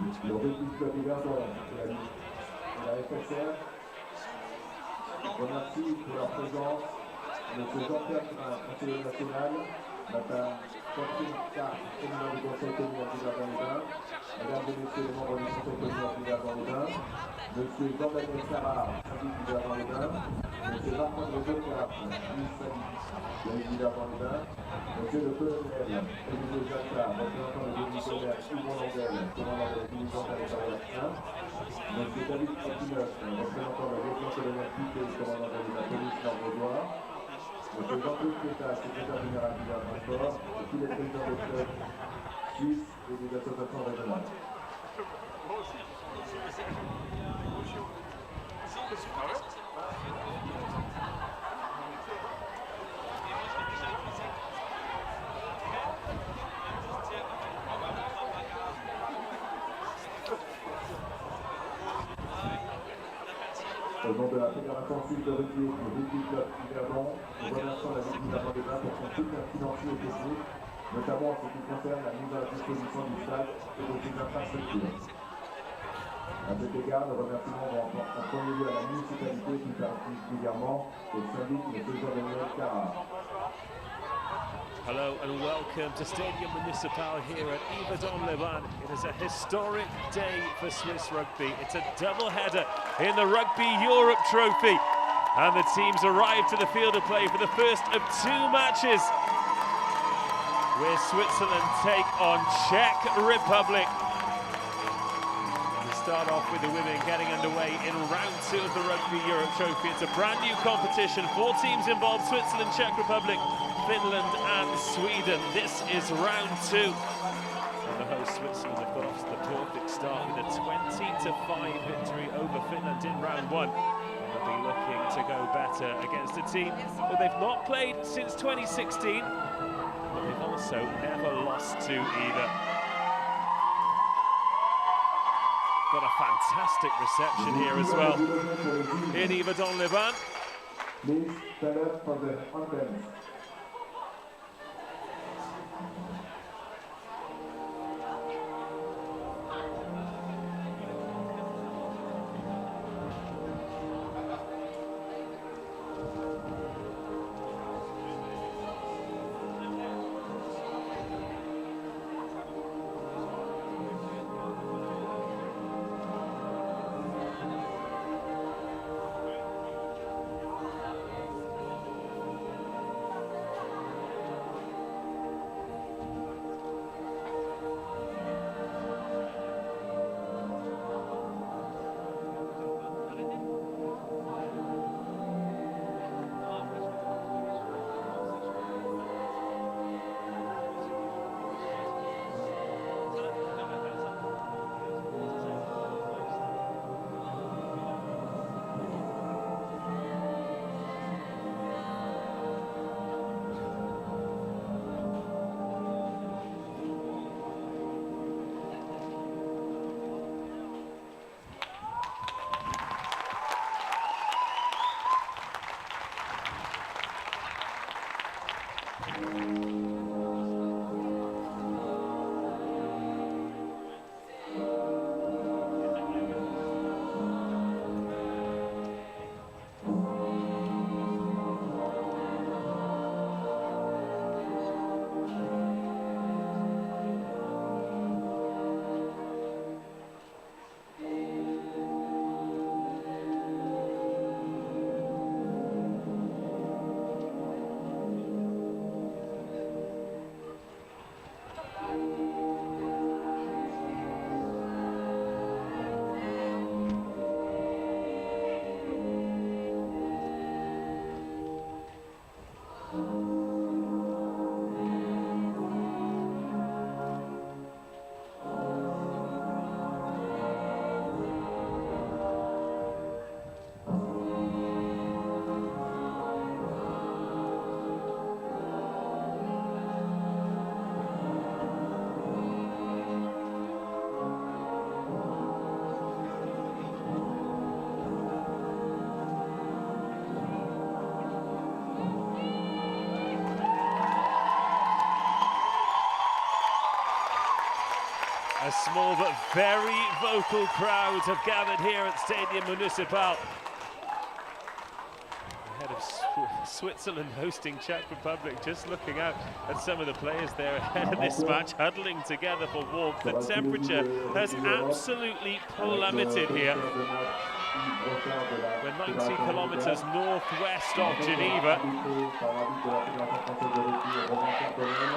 Le Rugby Club Yverdon et la FSR remercie pour leur présence M. Jean-Pierre Grain, conseiller national, Mme Catherine Carte, président du conseil communal d'Yverdon-les-Bains, Mesdames et Messieurs les membres du conseil communal d'Yverdon-les-Bains, M. Jean-Daniel Sarard, syndic d'Yverdon-les-Bains, M. Marc-André Decap, ministre d'Yverdon-les-Bains, M. le colonel Olivier Jacquard, représentant le divisionnaire Yvon Landel, commandant de la division territoriale 1, M. David Patineuf, représentant le lieutenant-colonel Piquet, commandant de la police nord-vaudois, M. Jean-Claude Pétat, secrétaire général du transport, et tous les présidents des clubs suisses et des associations régionales. Au nom de la Fédération suisse de rugby et du Rugby Club Yverdon, nous remercions la ville d'Yverdon-les-Bains pour son soutien financier et technique, notamment en ce qui concerne la mise à disposition du stade et de ses infrastructures. À cet égard, nos remerciements vont en premier lieu à la municipalité, plus particulièrement au syndic M. Jean-Daniel Sarard. Hello and welcome to Stadium Municipal here at Yverdon-les-Bains. It is a historic day for Swiss rugby. It's a double-header in the Rugby Europe Trophy. And the teams arrive to the field of play for the first of two matches, where Switzerland take on Czech Republic. We start off with the women getting underway in round two of the Rugby Europe Trophy. It's a brand new competition, 4 teams involved: Switzerland, Czech Republic, Finland and Sweden. This is round 2. And the host Switzerland have got off to the perfect start with a 20-5 victory over Finland in round 1. And they'll be looking to go better against a team that they've not played since 2016, but they've also never lost to either. Got a fantastic reception here as well in Yverdon-les-Bains. Please stand up for the anthem. A small but very vocal crowd have gathered here at Stadium Municipal. Ahead of Switzerland hosting Czech Republic, just looking out at some of the players there ahead of this match, huddling together for warmth. The temperature has absolutely plummeted here. We're 90 kilometers northwest of Geneva.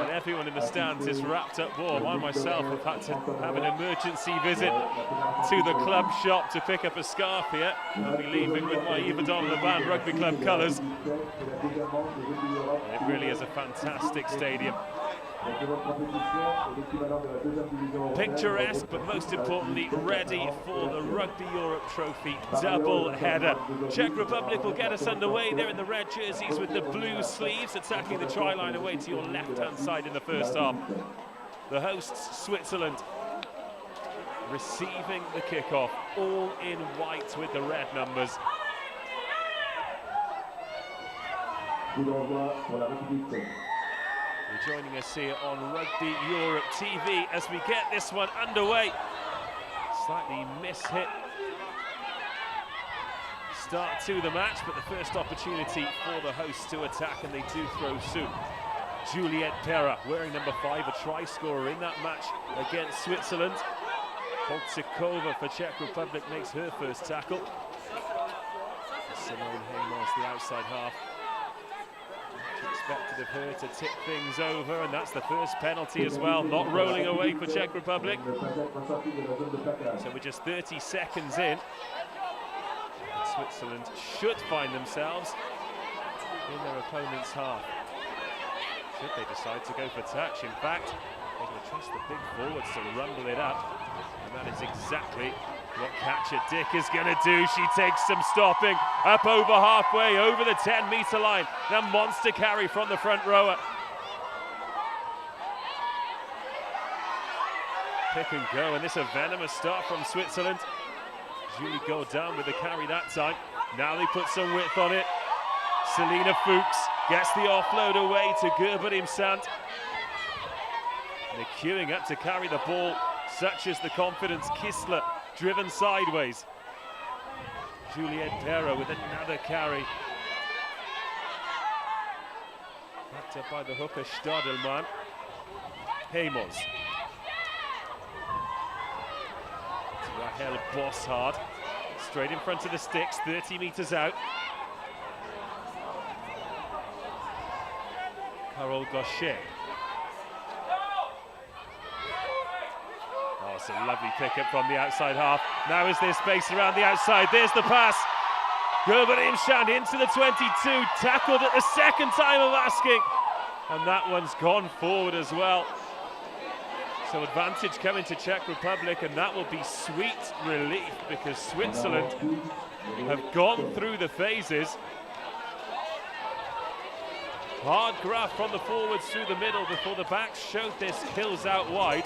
And everyone in the stands is wrapped up warm. I myself have had to have an emergency visit to the club shop to pick up a scarf here. I'll be leaving with my Yverdon Leban Rugby Club colours. It really is a fantastic stadium. Picturesque, but most importantly, ready for the Rugby Europe Trophy double header. Czech Republic will get us underway. They're in the red jerseys with the blue sleeves, attacking the try line away to your left-hand side in the first half. The hosts, Switzerland, receiving the kickoff, all in white with the red numbers. You're joining us here on Rugby Europe TV as we get this one underway. Slightly mishit start to the match, but the first opportunity for the hosts to attack, and they do throw soon. Juliette Pera, wearing number 5, a try scorer in that match against Switzerland. Holtsikova for Czech Republic makes her first tackle. Simone Haymar's the outside half. Expected of her to tip things over, and that's the first penalty as well, not rolling away for Czech Republic. So we're just 30 seconds in, and Switzerland should find themselves in their opponent's half, should they decide to go for touch. In fact, they're going to trust the big forwards to rumble it up, and that is exactly what catcher Dick is going to do. She takes some stopping, up over halfway, over the 10-metre line. Now monster carry from the front rower. Pick and go, and this a venomous start from Switzerland. Julie Gaudin with the carry that time. Now they put some width on it. Selina Fuchs gets the offload away to Gerber Imsant. They're queuing up to carry the ball. Such is the confidence. Kistler driven sideways. Juliette Pera with another carry. Backed up by the hooker Stadelmann. Hemos. Rahel Bossard. Straight in front of the sticks, 30 metres out. Carole Gaucher. Oh, it's a lovely pickup from the outside half. Now is there space around the outside? There's the pass. Gerber Imsant into the 22, tackled at the second time of asking. And that one's gone forward as well. So advantage coming to Czech Republic, and that will be sweet relief because Switzerland have gone through the phases. Hard graft from the forwards through the middle before the backs showed their skills out wide.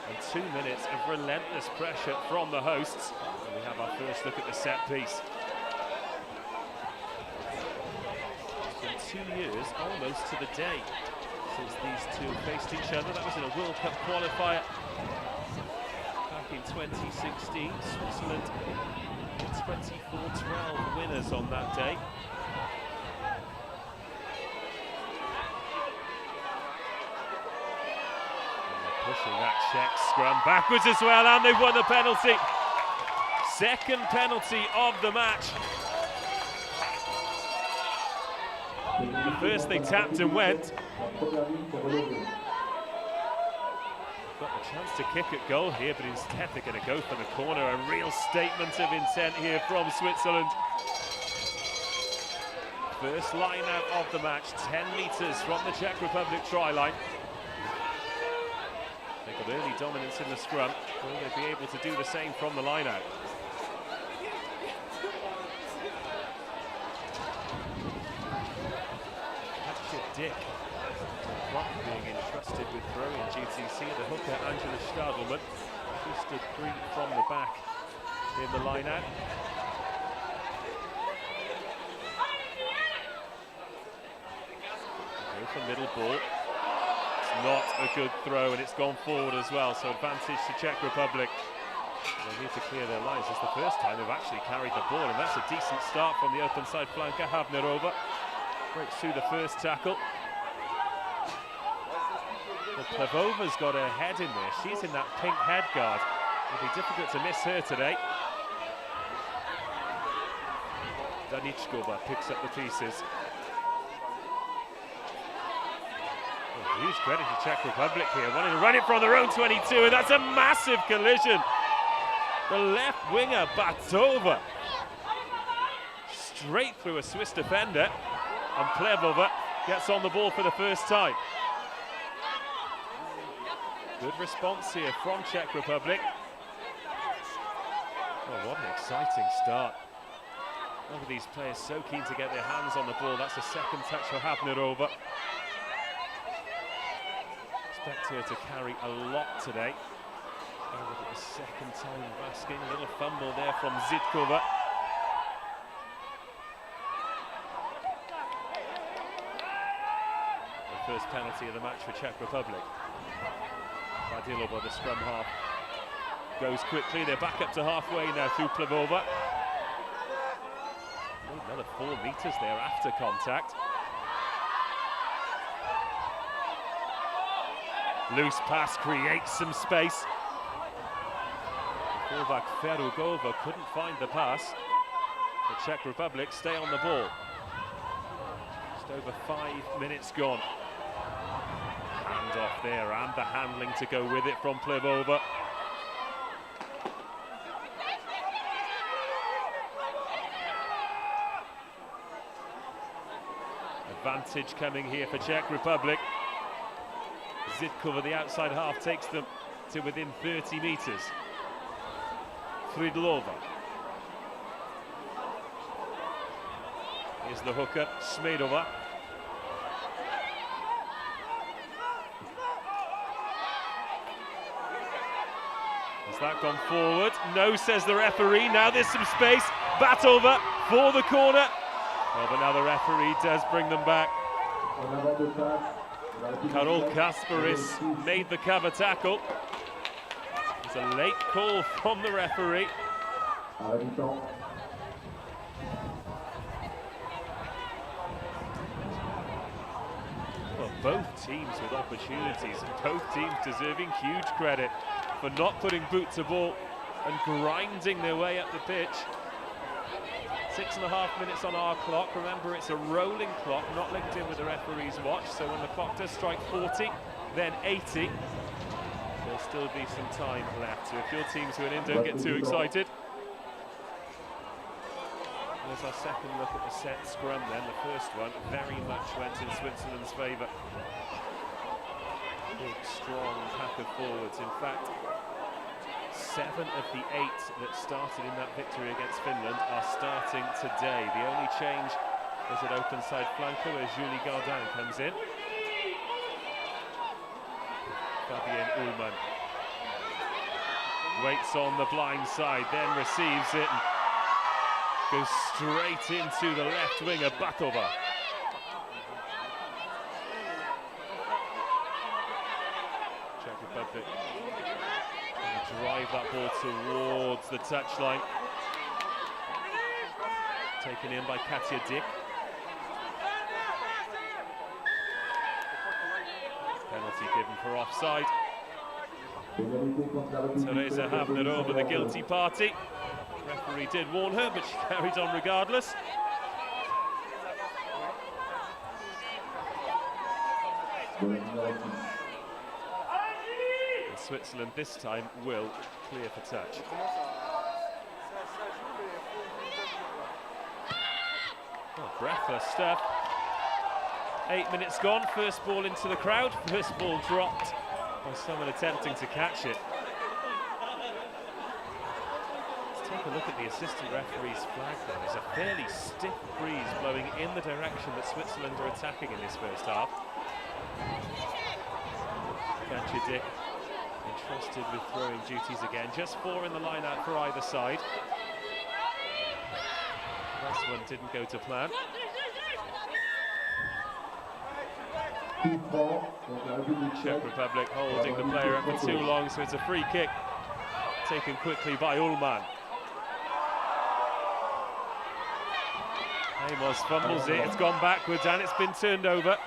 And 2 minutes of relentless pressure from the hosts. And we have our first look at the set piece. It's been 2 years, almost to the day, since these two faced each other. That was in a World Cup qualifier back in 2016. Switzerland 24-12 winners on that day. Pushing that Czech scrum backwards as well, and they've won the penalty. Second penalty of the match. The first they tapped and went. Got the chance to kick at goal here, but instead they're going to go for the corner. A real statement of intent here from Switzerland. First line out of the match, 10 metres from the Czech Republic try line. They got early dominance in the scrum. Will they be able to do the same from the line out? Dick being entrusted with throwing GTC. The hooker Angela Stadelmann, she stood 3 from the back in the line out. Go for middle ball. It's not a good throw, and it's gone forward as well, so advantage to Czech Republic. They need to clear their lines. It's the first time they've actually carried the ball, and that's a decent start from the open side flanker, Havnerova. Breaks through the first tackle. Well, Plevova's got her head in there. She's in that pink head guard. It'll be difficult to miss her today. Danichkova picks up the pieces. Well, huge credit to Czech Republic here, wanting to run it from their own 22, and that's a massive collision. The left winger, Batova, straight through a Swiss defender, and Plevova gets on the ball for the first time. Good response here from Czech Republic. Oh, what an exciting start. Look at these players so keen to get their hands on the ball. That's a second touch for Havnerova. Expect her to carry a lot today. Oh, look at the second time basking. A little fumble there from Zidkova. The first penalty of the match for Czech Republic. Badilova, the scrum half, goes quickly. They're back up to halfway now through Plevova. Another 4 meters there after contact. Loose pass creates some space. Fullback Ferugova couldn't find the pass. The Czech Republic stay on the ball. Just over 5 minutes gone. Hand off there, and the handling to go with it from Plevova. Advantage coming here for Czech Republic. Zidkova, the outside half, takes them to within 30 meters. Fridlova. Here's the hooker, Smedova. Has that gone forward? No, says the referee. Now there's some space. Batova for the corner. Oh, but now the referee does bring them back. Karol Kasparis made the cover tackle. It's a late call from the referee. Well, both teams with opportunities, and both teams deserving huge credit for not putting boot to ball and grinding their way up the pitch. 6.5 minutes on our clock. Remember, it's a rolling clock, not linked in with the referee's watch, so when the clock does strike 40, then 80, there'll still be some time left. So if your team's winning, don't get too excited. There's our second look at the set scrum then. The first one very much went in Switzerland's favour. Big, strong pack of forwards. In fact, 7 of the 8 that started in that victory against Finland are starting today. The only change is at open side flanker where Julie Gardin comes in. Fabienne Ullmann waits on the blind side, then receives it and goes straight into the left winger, Batova. Czech Republic drive that ball towards the touchline. Taken in by Katja Dick. Penalty given for offside. Teresa Havnerova, the guilty party. Referee did warn her, but she carried on regardless. Switzerland this time will clear for touch. Oh, breathless stuff. 8 minutes gone, first ball into the crowd, first ball dropped by someone attempting to catch it. Let's take a look at the assistant referee's flag there. There's a fairly stiff breeze blowing in the direction that Switzerland are attacking in this first half. Katja Dick entrusted with throwing duties again. Just 4 in the line out for either side. Last one didn't go to plan. Czech Republic holding the player up for too long, so it's a free kick taken quickly by Ullmann. Amos fumbles it, it's gone backwards and it's been turned over.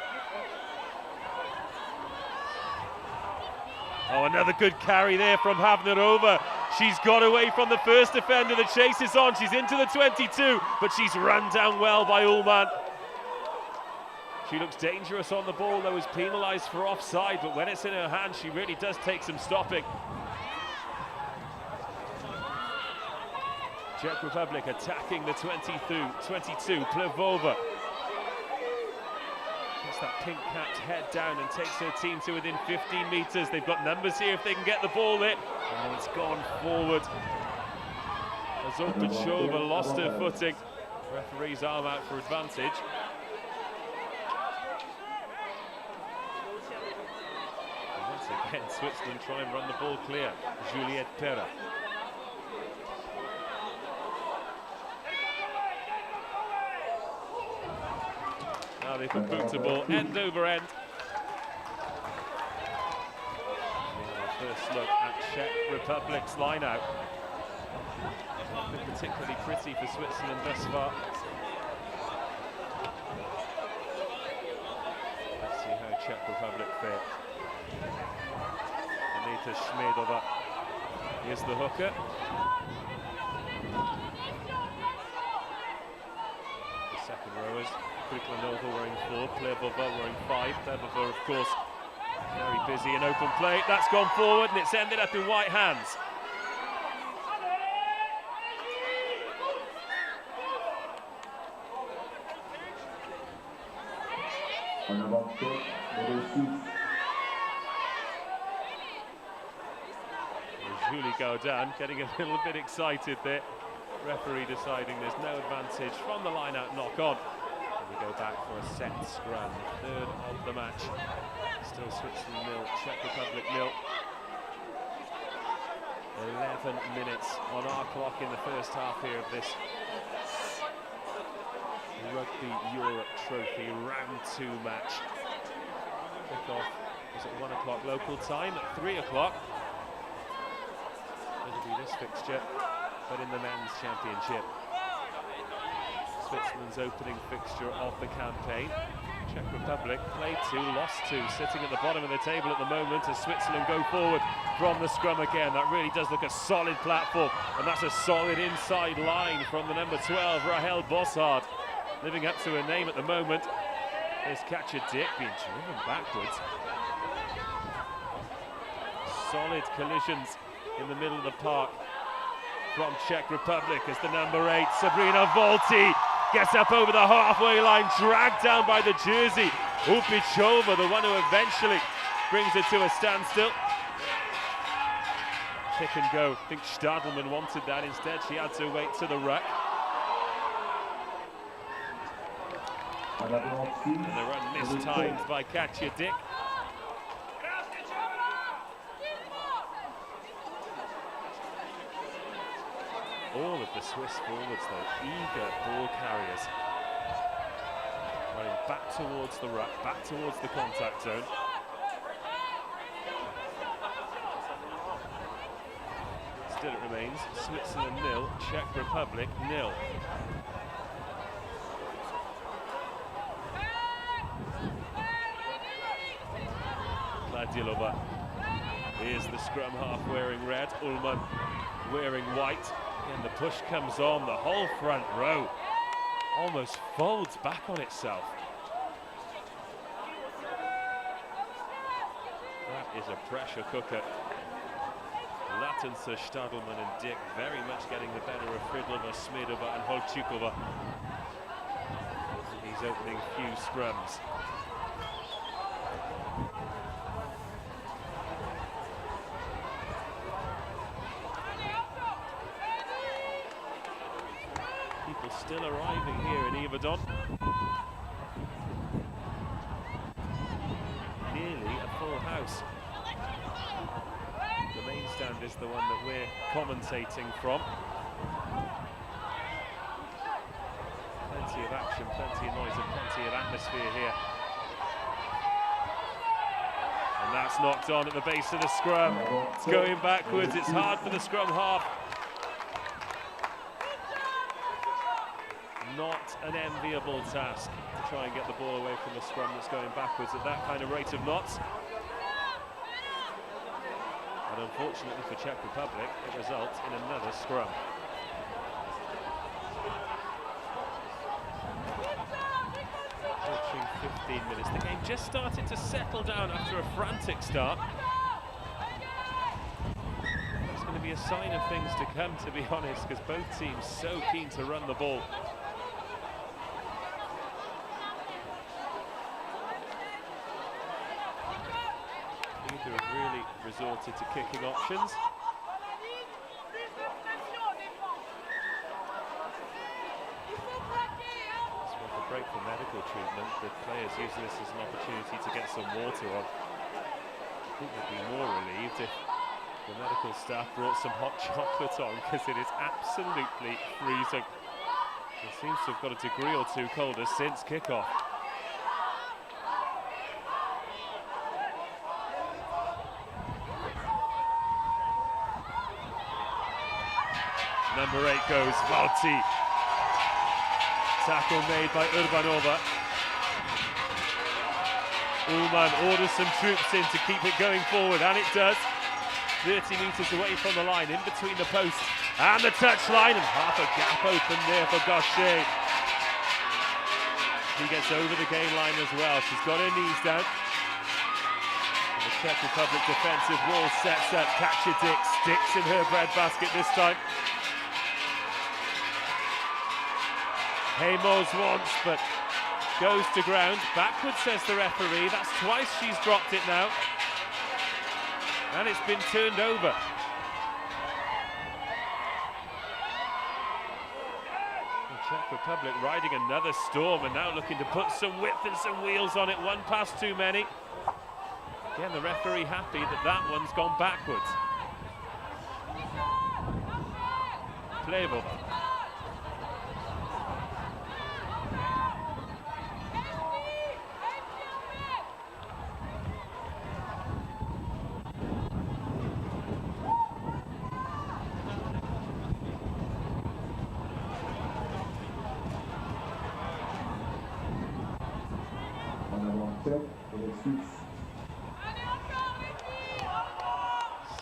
Oh, another good carry there from Havnerova. She's got away from the first defender, the chase is on, she's into the 22, but she's run down well by Ullmann. She looks dangerous on the ball, though, is penalised for offside, but when it's in her hand, she really does take some stopping. Czech Republic attacking the 22, Plevova. Gets that pink-capped head down and takes her team to within 15 metres. They've got numbers here if they can get the ball there. Oh, it's gone forward. Azopachova lost her footing. Referee's arm out for advantage. And once again, Switzerland try and run the ball clear. Juliette Perra. Now they can boot the ball end over end. First look at Czech Republic's line out. Been particularly pretty for Switzerland thus far. Let's see how Czech Republic fare. Anita Schmedova is the hooker. The second rowers. Kriklanova wearing 4, Plevova wearing 5. Plevova, of course, very busy in open play. That's gone forward and it's ended up in white hands. Julie Gaudan getting a little bit excited there. Referee deciding there's no advantage from the line-out knock-on. We go back for a set scrum, third of the match. Still Switzerland 0, Czech Republic 0. 11 minutes on our clock in the first half here of this Rugby Europe Trophy Round 2 match. Kick-off is at 1 o'clock local time, at 3 o'clock. It'll be this fixture, but in the men's championship. Switzerland's opening fixture of the campaign. Czech Republic played 2, lost 2, sitting at the bottom of the table at the moment as Switzerland go forward from the scrum again. That really does look a solid platform, and that's a solid inside line from the number 12, Rahel Bossard. Living up to her name at the moment. Here's Katja Dick being driven backwards. Solid collisions in the middle of the park from Czech Republic as the number 8, Sabrina Volti, gets up over the halfway line, dragged down by the jersey. Upichova, the one who eventually brings it to a standstill. Pick and go. I think Stadelmann wanted that. Instead, she had to wait to the ruck. And the run mistimed by Katja Dick. All of the Swiss forwards, though, eager ball carriers. Running back towards the ruck, back towards the contact zone. Still it remains Switzerland 0, Czech Republic 0. Gladilova is the scrum half wearing red, Ullmann wearing white. And the push comes on, the whole front row almost folds back on itself. That is a pressure cooker. Latensa, Stadelmann and Dick very much getting the better of Fridlova, Smedova and Holchukova in these opening few scrums. People still arriving here in Yverdon. Nearly a full house. The main stand is the one that we're commentating from. Plenty of action, plenty of noise and plenty of atmosphere here And that's knocked on at the base of the scrum. It's going backwards, it's hard for the scrum half. Not an enviable task to try and get the ball away from the scrum that's going backwards at that kind of rate of knots. And unfortunately for Czech Republic, it results in another scrum. Approaching 15 minutes. The game just started to settle down after a frantic start. It's going to be a sign of things to come, to be honest, because both teams so keen to run the ball. Neither have really resorted to kicking options. Break for medical treatment. The players use this as an opportunity to get some water on. I think they'd be more relieved if the medical staff brought some hot chocolate on, because it is absolutely freezing. It seems to have got a degree or two colder since kickoff. Number 8 goes Valti. Tackle made by Urbanova. Ullman orders some troops in to keep it going forward, and it does. 30 metres away from the line, in between the posts and the touchline, and half a gap open there for Gaucher. She gets over the game line as well. She's got her knees down. And the Czech Republic defensive wall sets up. Kaczadic sticks in her breadbasket this time. Hemos once, but goes to ground. Backwards, says the referee. That's twice she's dropped it now. And it's been turned over. The Czech Republic riding another storm and now looking to put some width and some wheels on it. One pass too many. Again, the referee happy that that one's gone backwards. Playable.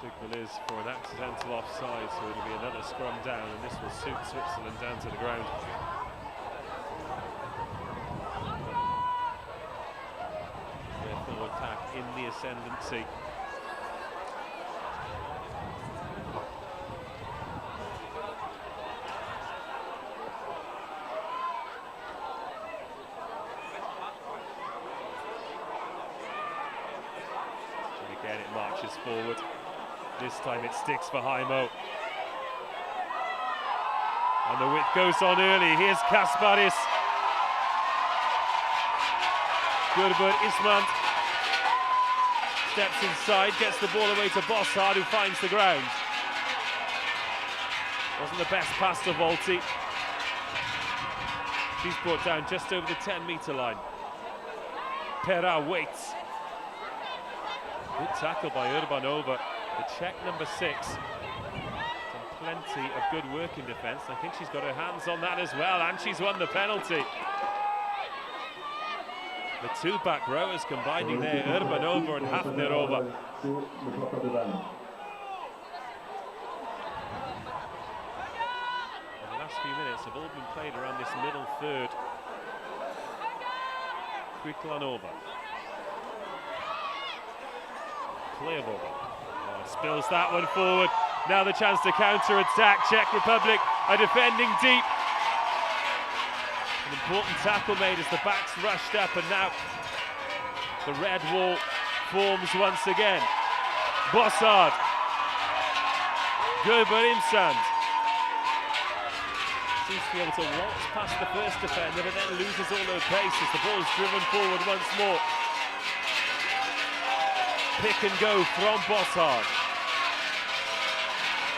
Signal is for an accidental offside, so it'll be another scrum down, and this will suit Switzerland down to the ground. Their forward pack in the ascendancy. Again, it marches forward. This time it sticks for Haimo. And the width goes on early. Here's Kasparis. Gurbert Ismant steps inside, gets the ball away to Bossard, who finds the ground. Wasn't the best pass to Valti. She's brought down just over the 10-metre line. Pera waits. Good tackle by Urbanova, the Czech number 6. Done plenty of good work in defence. I think she's got her hands on that as well, and she's won the penalty. The two back rowers combining there, Urbanova and Hafnerova. And the last few minutes have all been played around this middle third. Kriklanova. Playable. Spills that one forward. Now the chance to counter-attack. Czech Republic are defending deep. An important tackle made as the backs rushed up, and now the red wall forms once again. Bossard. Gurbert Imsand. Seems to be able to waltz past the first defender, but then loses all her pace as the ball's driven forward once more. Pick and go from Bossard.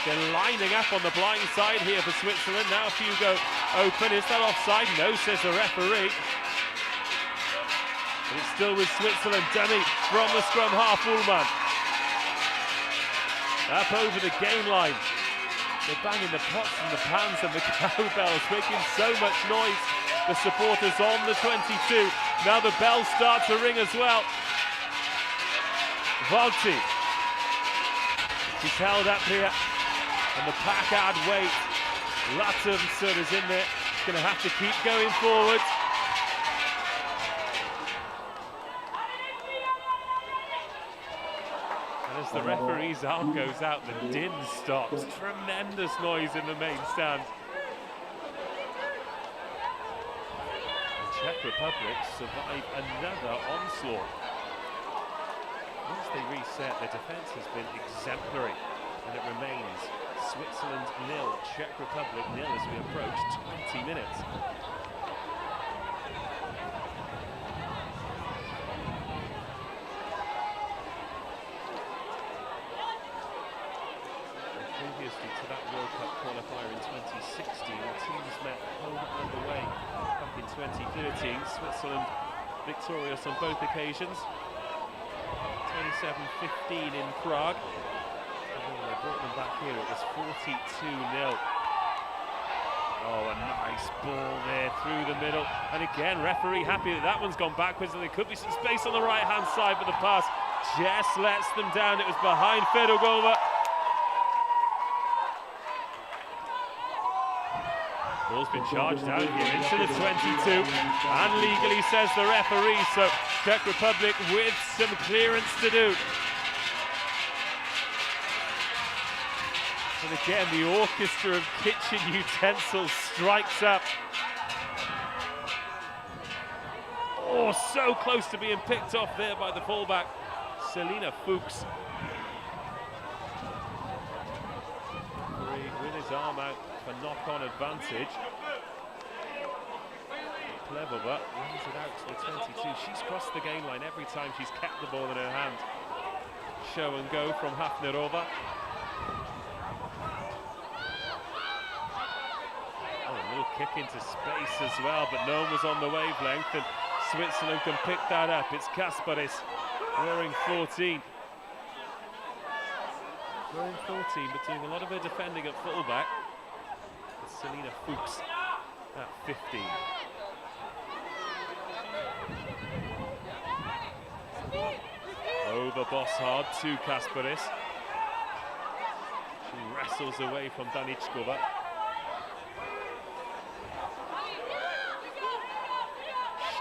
They're lining up on the blind side here for Switzerland. Now Fugo open. Is that offside? No, says the referee. It's still with Switzerland. Dummy from the scrum half, Ullmann. Up over the game line. They're banging the pots and the pans and the cowbells, making so much noise. The supporters on the 22. Now the bells start to ring as well. Valti. He's held up here. And the Packard weight. Latterson is in there. He's going to have to keep going forward. As the referee's arm goes out, the din stops. Tremendous noise in the main stand. The Czech Republic survive another onslaught. Once they reset, their defence has been exemplary, and it remains Switzerland 0, Czech Republic 0 as we approach 20 minutes. Previously to that World Cup qualifier in 2016, the teams met home and away. Back in 2013, Switzerland victorious on both occasions. 27-15 in Prague. And when they brought them back here, it was 42-0. Oh, a nice ball there through the middle. And again, referee happy that that one's gone backwards, and there could be some space on the right-hand side, but the pass just lets them down. It was behind Fedogova. Ball's been charged out here into the 22, and legally says the referee, so Czech Republic with some clearance to do. And again, the orchestra of kitchen utensils strikes up. Oh, so close to being picked off there by the fullback, Selina Fuchs. With his arm out for knock-on advantage. Plevova runs it out to the 22. She's crossed the game line every time she's kept the ball in her hand. Show and go from Hafnerova. Oh, a little kick into space as well, but no one was on the wavelength, and Switzerland can pick that up. It's Kasparis wearing 14. Wearing 14, but doing a lot of her defending at fullback. It's Selina Fuchs at 15. Over Bossard to Kasparis. She wrestles away from Danichkova.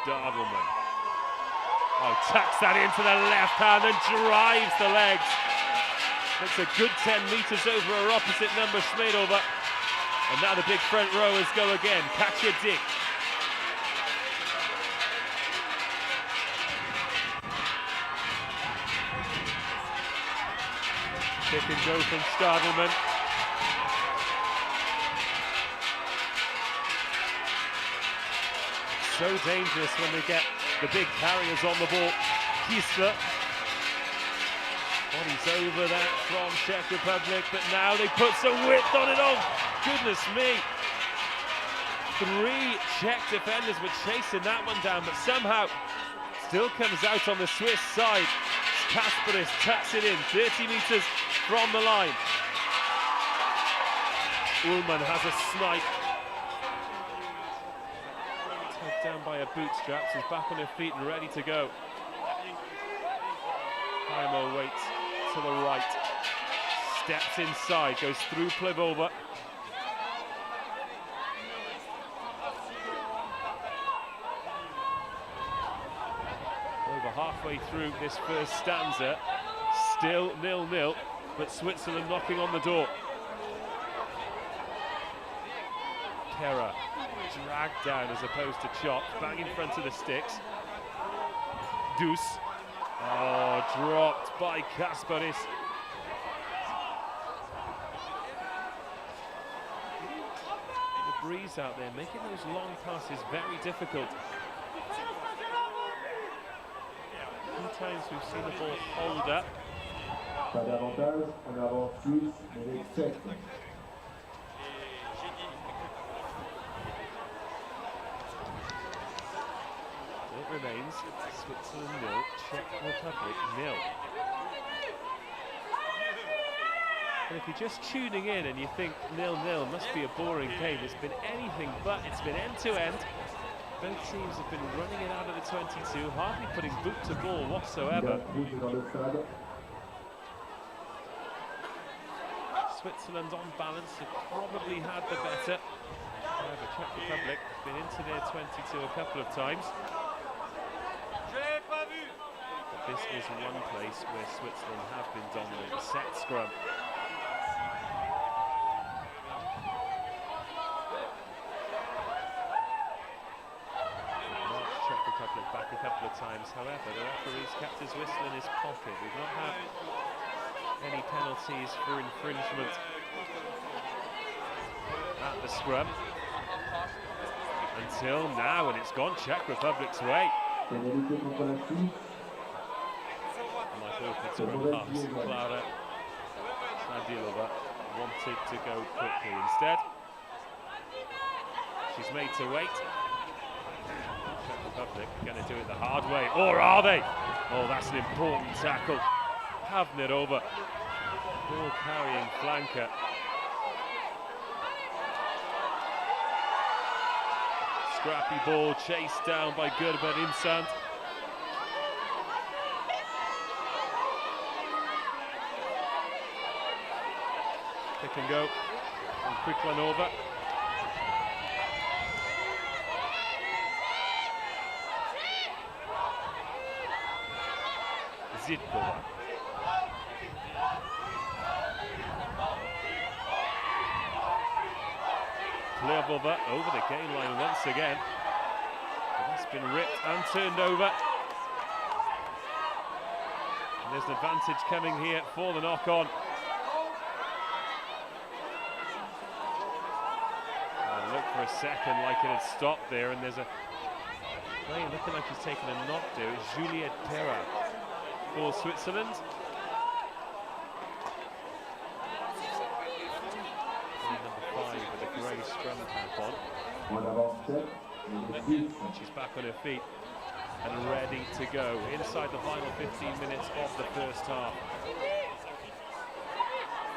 Stadelman. Oh, tucks that into the left hand and drives the legs. It's a good 10 metres over her opposite number, Schmidova. And now the big front rowers go again. Katja Dick. Kick and go from Stadelman. So dangerous when they get the big carriers on the ball. Kiesler. Bodies over that from Czech Republic, but now they put some width on it. Oh, goodness me. 3 Czech defenders were chasing that one down, but somehow still comes out on the Swiss side. Kasparis tucks it in, 30 metres from the line. Ullmann has a snipe. Tugged down by her bootstraps, is back on her feet and ready to go. Heimo waits to the right, steps inside, goes through Plevova. Over halfway through this first stanza, still 0-0, but Switzerland knocking on the door. Kera dragged down as opposed to chopped, bang in front of the sticks. Dus. Oh, dropped by Kasparis. The breeze out there making those long passes very difficult. A few times we've seen the ball hold up. Pas d'avantage, on avance plus, mais les Tchèques. It remains remains Switzerland 0, Czech Republic 0. And if you're just tuning in and you think 0-0 must be a boring game, it's been anything but. It's been end-to-end. Both teams have been running it out of the 22, hardly putting boot to ball whatsoever. Switzerland on balance have probably had the better. However, Czech Republic have been into their 22 a couple of times. But this is one place where Switzerland have been dominant, the set scrum. Czech Republic back a couple of times. However, the referee's kept his whistle in his pocket. We've not had any penalties for infringement at the scrum until now, and it's gone Czech Republic's way. Like open scrum halves, Klara Nadilova wanted to go quickly. Instead, she's made to wait. Czech Republic going to do it the hard way, or are they? Oh, that's an important tackle. Havnerova, ball carrying flanker. Scrappy ball chased down by Gurbet Insand. Pick and go, and quick one over. Zitkova. Pliabova over the gain line once again. But that's been ripped and turned over. And there's an advantage coming here for the knock-on. Looked for a second like it had stopped there, and there's a player looking like he's taken a knock there. It's Juliette Perra for Switzerland. Number 5 with a grey scrum cap on. And she's back on her feet and ready to go inside the final 15 minutes of the first half.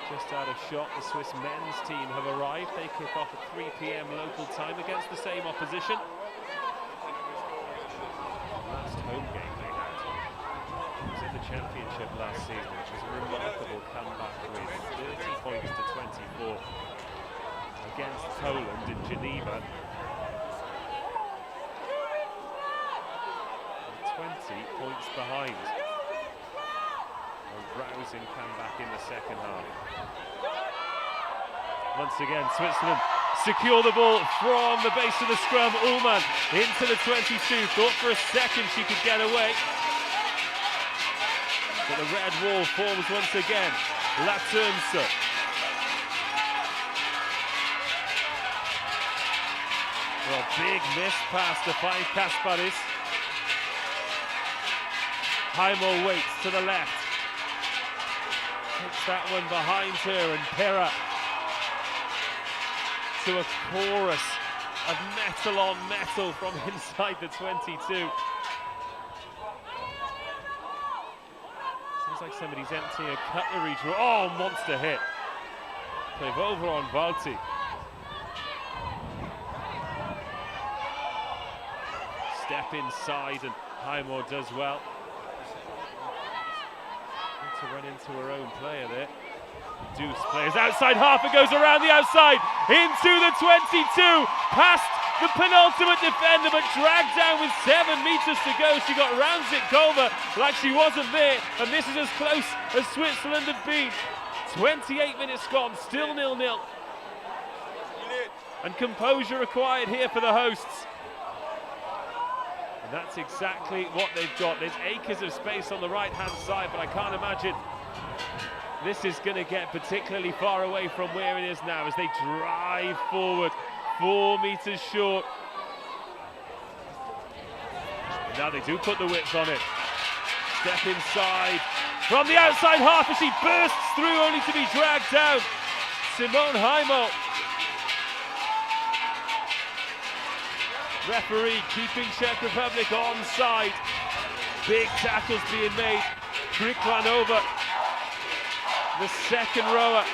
Just out of shot, the Swiss men's team have arrived. They kick off at 3 p.m. local time against the same opposition. Last home game they had was in the championship last season, which was a remarkable comeback win, 30 points to 24 against Poland in Geneva. 20 points behind. A rousing comeback in the second half. Once again, Switzerland secure the ball from the base of the scrum. Ullmann into the 22. Thought for a second she could get away. But the red wall forms once again. Laternse. Well, big miss pass to find Kasparis. Heimo waits to the left. Takes that one behind her, and Perra to a chorus of metal on metal from inside the 22. Seems like somebody's emptying a cutlery drawer. Oh, monster hit. Play over on Valti. Step inside, and Heimo does well. To run into her own player there. Deuce plays outside half and goes around the outside into the 22, past the penultimate defender, but dragged down with 7 meters to go. She got Ramzikova like she wasn't there, and this is as close as Switzerland had been. 28 minutes gone, still 0-0. And composure required here for the hosts. And that's exactly what they've got. There's acres of space on the right-hand side, but I can't imagine this is going to get particularly far away from where it is now as they drive forward, 4 meters short. And now they do put the width on it. Step inside from the outside half as she bursts through, only to be dragged down. Simone Heimo. Referee keeping Czech Republic onside. Big tackles being made. Kriklanova, the second rower.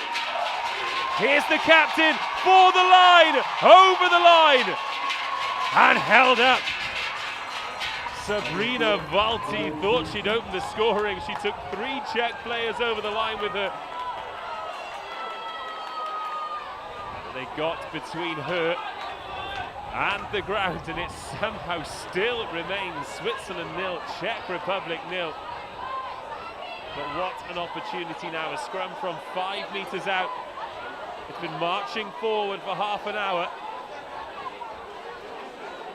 Here's the captain for the line, over the line, and held up. Sabrina Valti thought she'd open the scoring. She took 3 Czech players over the line with her. But they got between her and the ground, and it somehow still remains Switzerland 0, Czech Republic 0. But what an opportunity now, a scrum from 5 metres out. It's been marching forward for half an hour.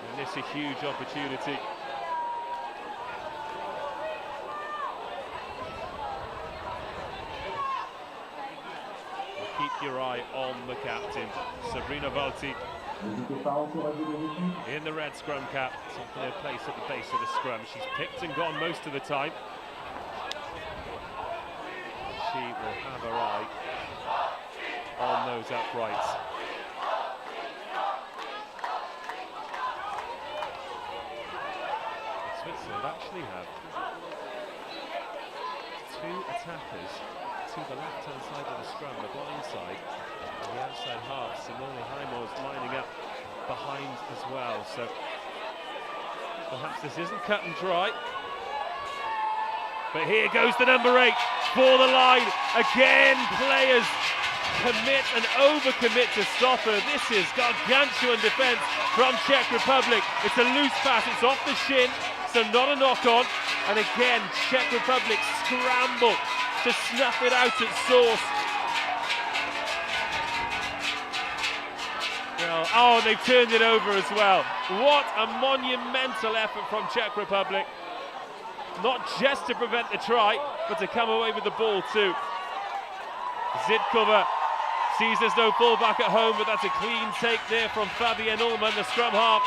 And this is a huge opportunity. Keep your eye on the captain, Sabrina Valti, in the red scrum cap, taking her place at the base of the scrum. She's picked and gone most of the time. She will have her eye on those uprights. Switzerland actually have 2 attackers to the left-hand side of the scrum, the blind side, and the outside half. Simone Heimo's lining up behind as well, so perhaps this isn't cut and dry. But here goes the number 8 for the line. Again, players commit and overcommit to stop her. This is gargantuan defence from Czech Republic. It's a loose pass, it's off the shin, so not a knock-on. And again, Czech Republic scramble to snuff it out at source. Well, oh, they've turned it over as well. What a monumental effort from Czech Republic. Not just to prevent the try, but to come away with the ball too. Zidkova sees there's no fullback at home, but that's a clean take there from Fabienne Ullmann, the scrum half.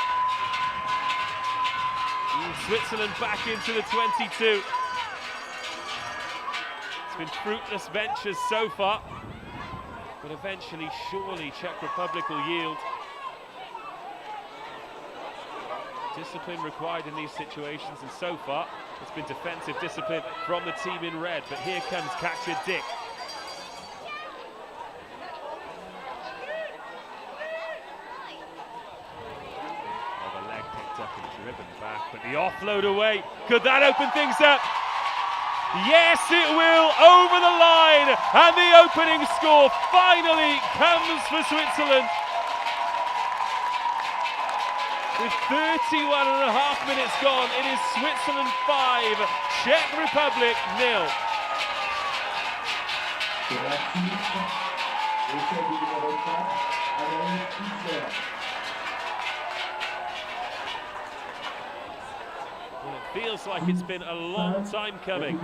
Switzerland back into the 22. It's been fruitless ventures so far, but eventually, surely, Czech Republic will yield. Discipline required in these situations, and so far, it's been defensive discipline from the team in red. But here comes Katja Dick. Oh, the leg picked up and driven back, but the offload away. Could that open things up? Yes, it will, over the line, and the opening score finally comes for Switzerland. With 31.5 minutes gone, it is Switzerland 5, Czech Republic 0. Well, it feels like it's been a long time coming.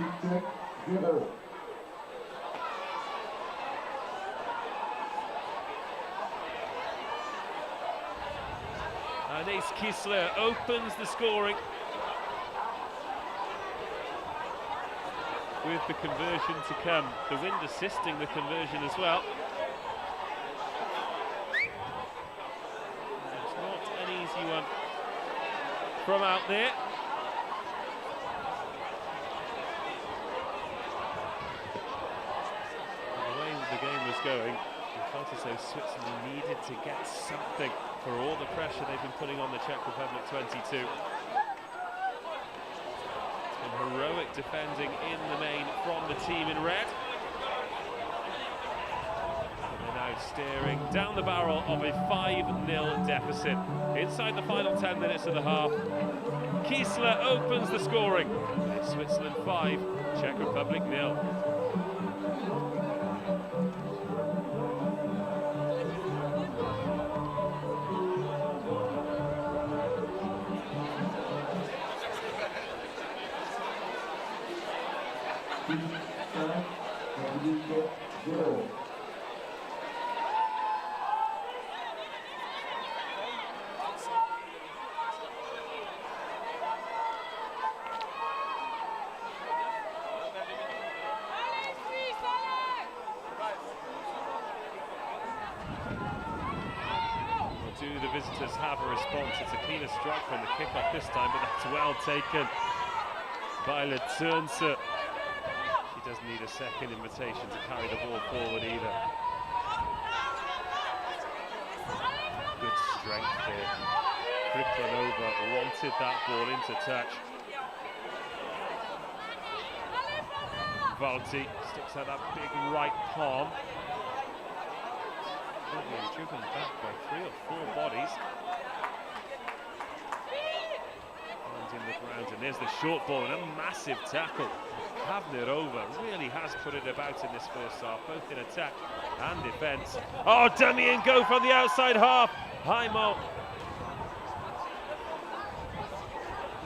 Anaïs Kissler opens the scoring with the conversion to come. The wind assisting the conversion as well. It's not an easy one from out there. The way the game was going, it felt as though Switzerland needed to get something for all the pressure they've been putting on the Czech Republic 22. It's been heroic defending in the main from the team in red. And they're now staring down the barrel of a 5-0 deficit. Inside the final 10 minutes of the half, Kiesler opens the scoring. It's Switzerland 5, Czech Republic 0. Do the the visitors have a response. It's a cleaner strike from the kick-off this time, but that's well taken by Letunse. She doesn't need a second invitation to carry the ball forward either. Good strength there. Kriklanova wanted that ball into touch. Valti sticks out that big right palm. Being driven back by 3 or 4 bodies. And in the ground, and there's the short ball and a massive tackle. Havnerova really has put it about in this first half, both in attack and defence. Oh, dummy and go from the outside half. Heimo.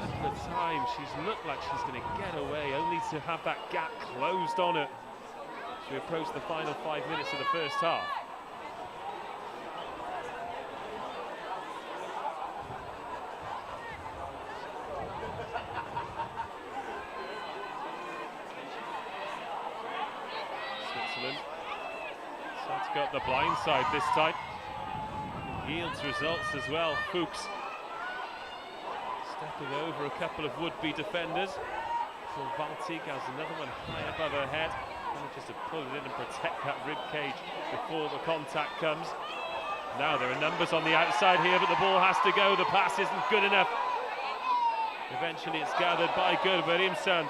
At the time, she's looked like she's going to get away, only to have that gap closed on her. She approached the final 5 minutes of the first half. Switzerland starts to go up the blind side this time. Yields results as well. Fuchs stepping over a couple of would-be defenders. So Valtig has another one high above her head. Manages to pull it in and protect that rib cage before the contact comes. Now there are numbers on the outside here, but the ball has to go. The pass isn't good enough. Eventually it's gathered by Gurberimsand.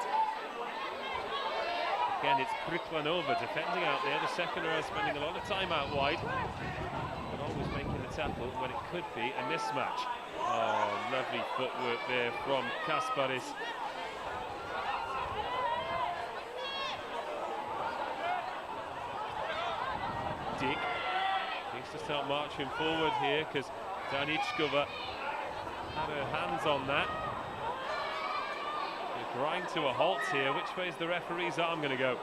Again, it's Kriklanova defending out there. The second row spending a lot of time out wide, but always making the tackle when it could be a mismatch. Oh, lovely footwork there from Kasparis. Dick needs to start marching forward here because Danichkova had her hands on that. They grind to a halt here. Which way is the referee's arm going to go?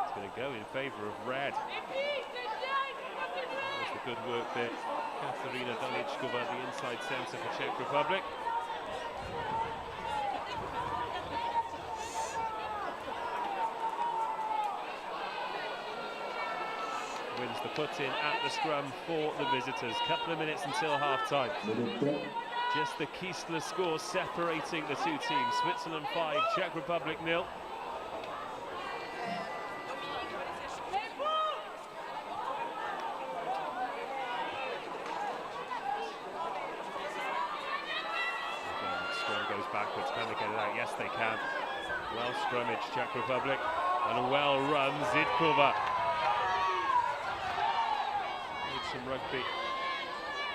It's going to go in favour of red. There's the good work there. Katarina Danichkova, the inside centre for Czech Republic. Wins the put-in at the scrum for the visitors. Couple of minutes until half-time. Just the Kiesler score separating the two teams. Switzerland 5, Czech Republic 0. Scrum goes backwards. Can they get it out? Yes, they can. Well scrummaged, Czech Republic, and well run Zidkova. Some rugby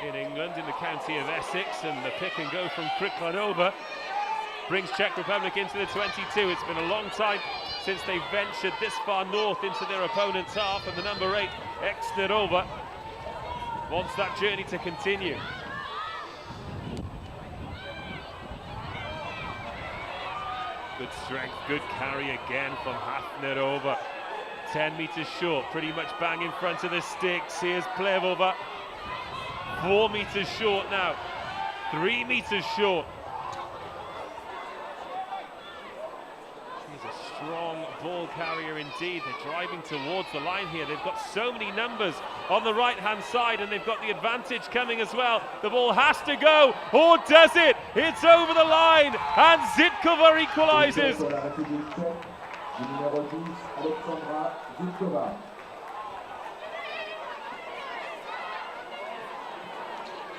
in England, in the county of Essex, and the pick and go from Kriklanova brings Czech Republic into the 22. It's been a long time since they ventured this far north into their opponent's half, and the number 8, Exnerova, wants that journey to continue. Good strength, good carry again from Hafnerova. 10 metres short, pretty much bang in front of the sticks. Here's Plevova. 4 metres short now. 3 metres short. She's a strong ball carrier indeed. They're driving towards the line here. They've got so many numbers on the right-hand side, and they've got the advantage coming as well. The ball has to go, or does it? It's over the line, and Zidkova equalises. Numéro 10, Alexandra Zidkova.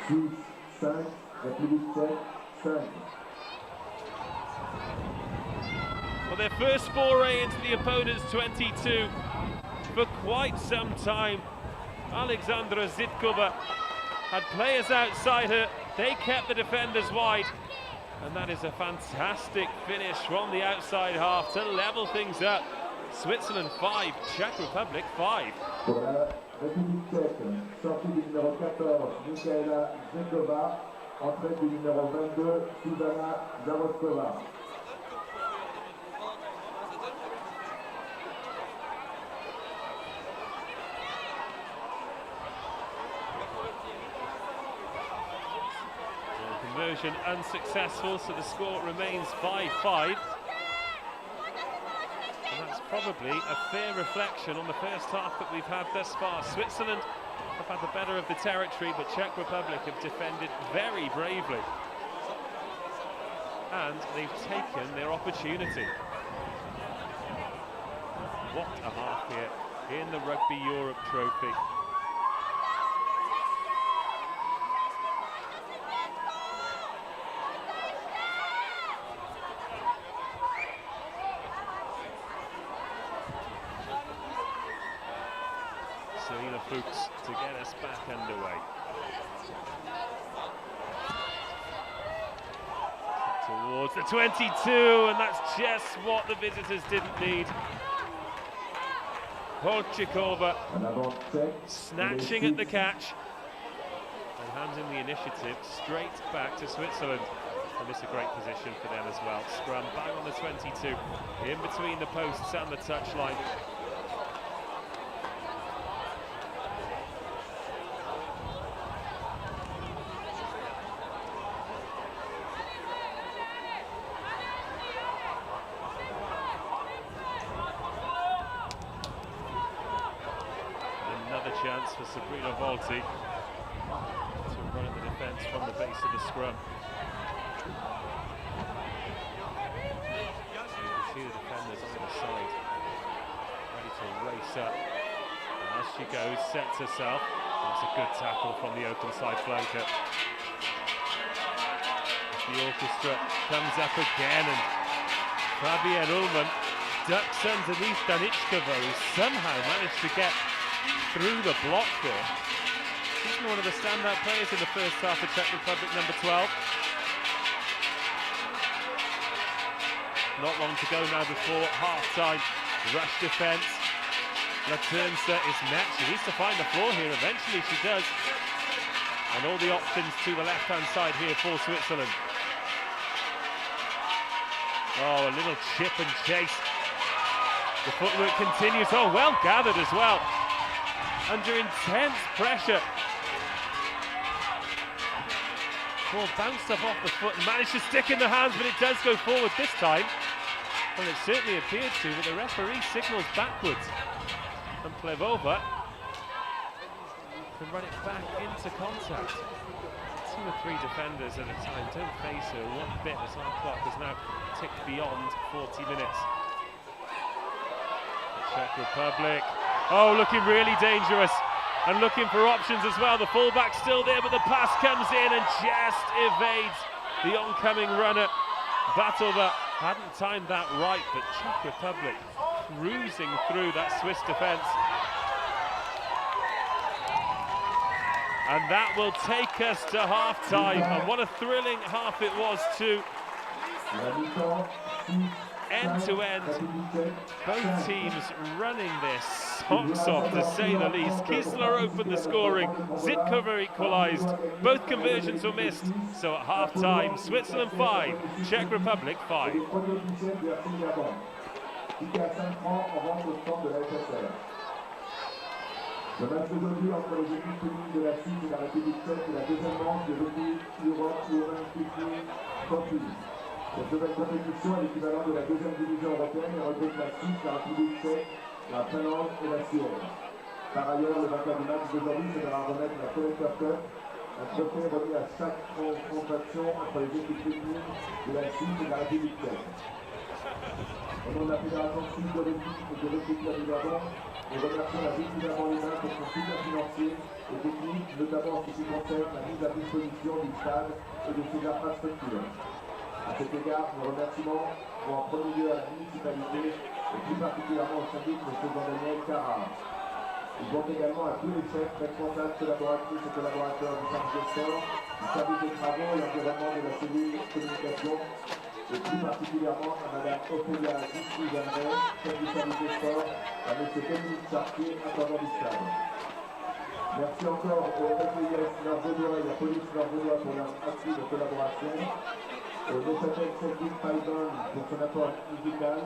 6, 5, République Tchèque, 5. Well, their first foray into the opponent's 22 for quite some time. Alexandra Zidkova had players outside her. They kept the defenders wide. And that is a fantastic finish from the outside half to level things up. Switzerland 5, Czech Republic 5. Pour la République Tchèque, sortie du numéro 14, Michaela Zekova, entrée du numéro 22, Suzana Zaroskova. Conversion unsuccessful, so the score remains 5-5. that's probably a fair reflection on the first half that we've had thus far. Switzerland have had the better of the territory, but Czech Republic have defended very bravely. And they've taken their opportunity. What a half here in the Rugby Europe Trophy. Fuchs to get us back underway. Towards the 22, and that's just what the visitors didn't need. Polchikova snatching at the catch and handing the initiative straight back to Switzerland. And this is a great position for them as well. Scrum bang on the 22, in between the posts and the touchline. Chance for Sabrina Volti to run at the defence from the base of the scrum. You can see the defenders on the side, ready to race up. And as she goes, sets herself. That's a good tackle from the open side flanker. The orchestra comes up again, and Fabienne Ullmann ducks underneath Danichkova, who somehow managed to get through the block there. She's one of the standout players in the first half of Czech Republic, number 12. Not long to go now before half-time. Rush defence. Laternsa is met. She needs to find the floor here. Eventually she does. And all the options to the left-hand side here for Switzerland. Oh, a little chip and chase. The footwork continues. Oh, well gathered as well. Under intense pressure. Ball bounced up off the foot and managed to stick in the hands, but it does go forward this time. Well, it certainly appeared to, but the referee signals backwards. And Plevova can run it back into contact. 2 or 3 defenders at a time. Don't face her one bit as our clock has now ticked beyond 40 minutes. The Czech Republic. Oh, looking really dangerous and looking for options as well. The fullback's still there, but the pass comes in and just evades the oncoming runner. Batova hadn't timed that right, but Czech Republic cruising through that Swiss defence. And that will take us to half-time. And what a thrilling half it was too. End-to-end, both teams running their socks off, to say the least. Kisler opened the scoring, Zitkova equalised, both conversions were missed. So at half-time, Switzerland 5, Czech Republic 5. Le match d'aujourd'hui entre les équipes féminines de la Suisse et la République tchèque est la deuxième manche de Rugby Europe Campus. Cette nouvelle compétition est l'équivalent de la deuxième division européenne et regroupe la Suisse, la République tchèque, la Finlande et la Suède. Par ailleurs, le vainqueur du match d'aujourd'hui se verra remettre la Collector Cup, un trophée remis à chaque confrontation entre les équipes féminines de la Suisse et de la République tchèque. Au nom de la Fédération suisse de rugby et de rugby club du Gabon, nous remercions la Ligue du Gabon humain pour son soutien financier et technique, notamment en ce qui concerne la mise à disposition du stade et de ses infrastructures. À cet égard, nos remerciements vont en premier lieu à la municipalité et plus particulièrement au syndic M. Jean-Daniel Carrard. Ils vont également à tous les chefs, responsables, collaboratrices et collaborateurs du service de sport, du service des travaux et l'environnement de la cellule communication, et plus particulièrement à Mme Ophélia Dissy-Jamret, chef du service des sports, à M. Dominique Chartier, intendant du stade. Merci encore au FPIS Nord-Vaudois et à la police Nord-Vaudois pour leur appui de collaboration, au Neuchâtel Celtic Python pour son apport musical,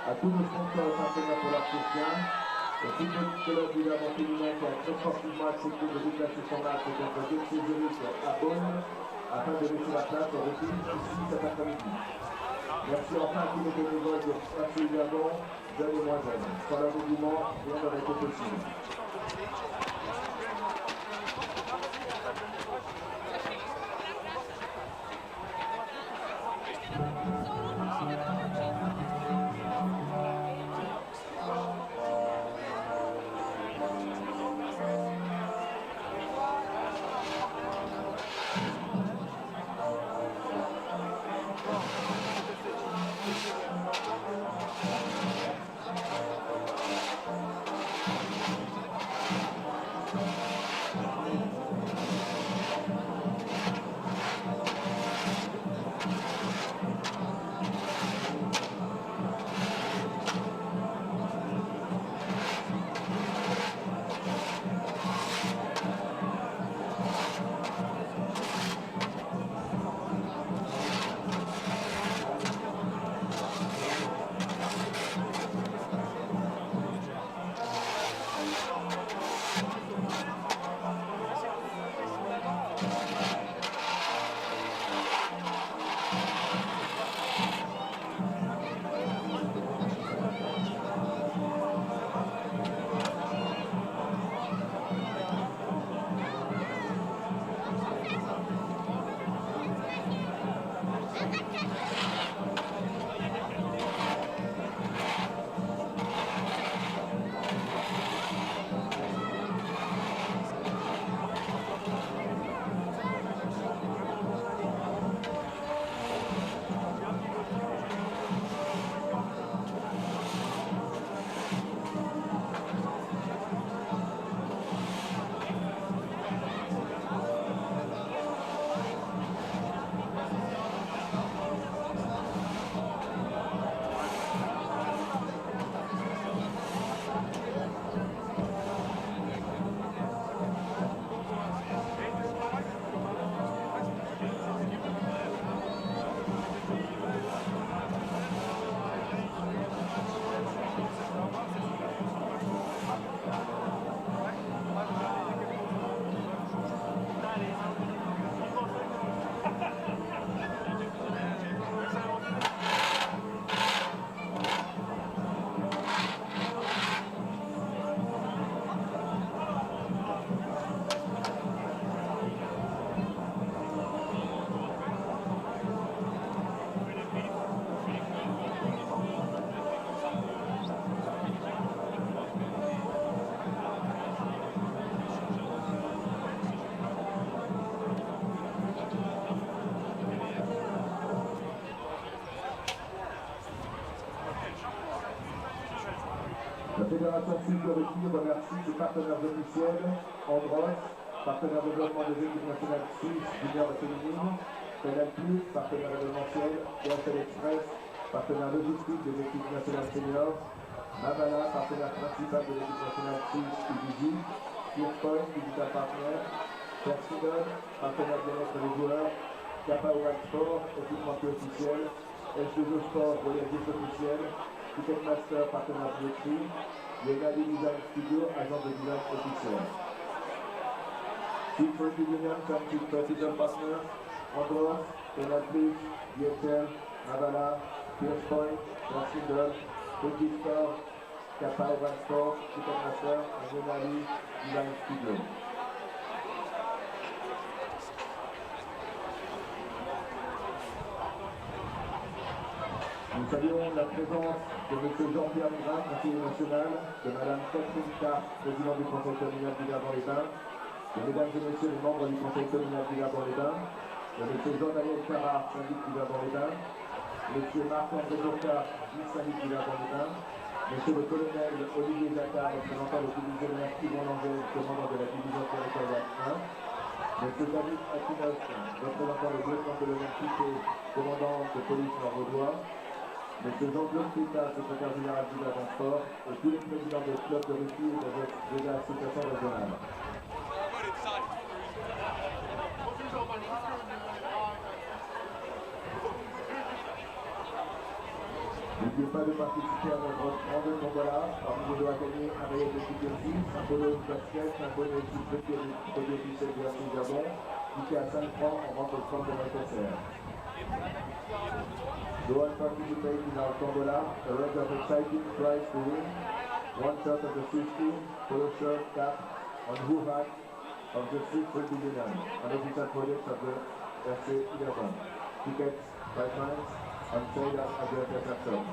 à tous nos sponsors et partenaires pour leur soutien, au football club du Gabon féminin qui a très fortement accepté de déplacer son match contre Dixie Zurich à Bonn, afin de laisser la place au rugby ici cet après-midi. Merci enfin à tous les bénévoles de Merci Gabon, jeunes et moins jeunes. Sans leur dévouement, rien n'aurait été possible. La Fédération Suisse de Rugby remercie ses partenaires officiels, Andros, partenaire de développement des équipes nationales suisses junior et féminines, Penal Plus, partenaire événementiel, DHL Express, partenaire logistique des équipes nationales seniors, Mavala, partenaire principal de l'équipe nationale suisse UBG, Spearpoint, digital partner, Persidon, partenaire bien-être des joueurs, Kappa One Sport, équipementier officiel, S2O Sport, voyageuse officiel, Ticketmaster, partenaire billetterie, Legali Design Studio, agent de design officiel. Team Rugby Union, Country President Partner, Andros, Penal Plus, DHL, Mavala, Piercepoint, Persidon, Rugby Store, Kappa One Sport, Ticketmaster, Legali Design Studio. Nous saluons la présence de M. Jean-Pierre Migrat, conseiller national, de Mme Catherine Carr, présidente du Conseil communal du Gabon-les-Bains, de Mesdames et Messieurs les membres du Conseil communal du Gabon-les-Bains, de M. Jean-Daniel Carrard, syndic du Gabon-les-Bains, M. Marc-André Jourca, vice-syndic du Gabon-les-Bains, M. le colonel Olivier Jacquard, représentant le division Yvon Langel, commandant de la division territoriale 1, M. David Akinos, représentant le lieutenant-colonel Piquet, commandant de police nord-vaudois, M. Jean-Claude Pita, secrétaire général du Gabon Sport, et tous les présidents des clubs de rugby et des associations régionales. N'oubliez pas de participer à notre grande tombola. Parmi vous doit gagner un maillot de l'équipe de Suisse, un polo de basket, un bonnet de produit officiel de la Suisse Gabon, qui est à 5 francs en vente au centre de la SSR. Go and participate in our tombola, a range of exciting prize to win. One shot of the Swiss team, polo shirt, cap, and who hat of the Swiss Rugby Union, and official products of the RC11. Tickets, pipelines, and sale at the FSF shop.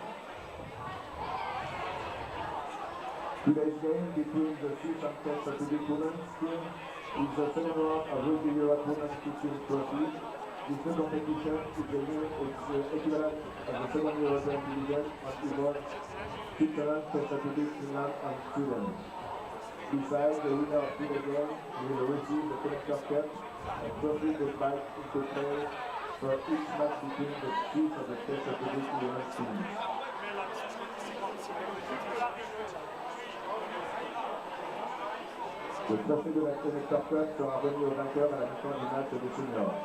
Today's game between the Swiss and Czech Republic women's team is the second round of Rugby Europe Women's 15 Trophy. This new competition is the equivalent of the second European division and involves Switzerland, Czech Republic, Finland, and Sweden. Besides, the winner of today's game will receive the Connector Cup and trophy that bites into play for each match between the Swiss and the Czech Republic women's teams. Le trophée de la Connector Cup sera remis au vainqueur à la mi-temps du match des seniors.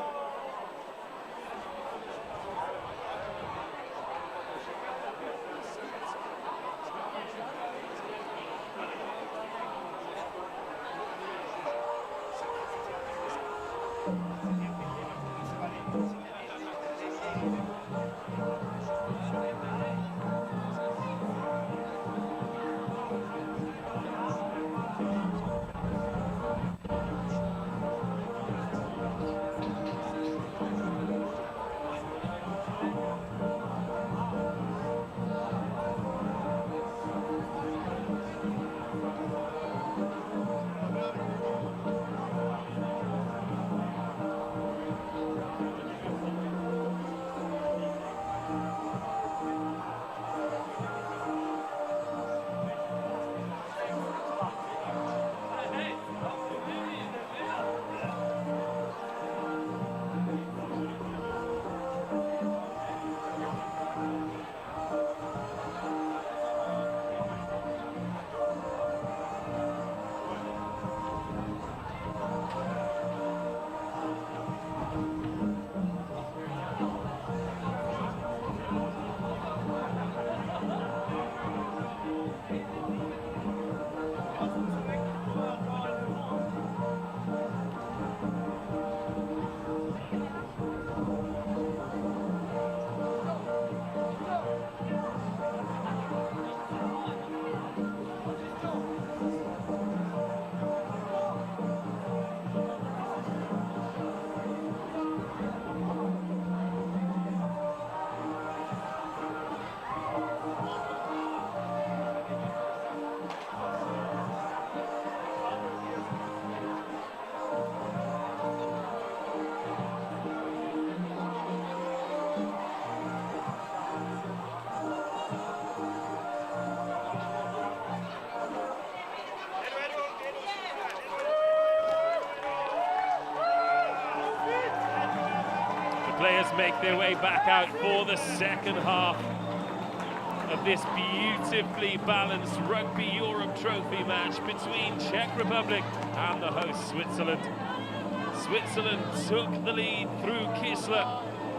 Players make their way back out for the second half of this beautifully balanced Rugby Europe Trophy match between Czech Republic and the host Switzerland. Switzerland took the lead through Kissler,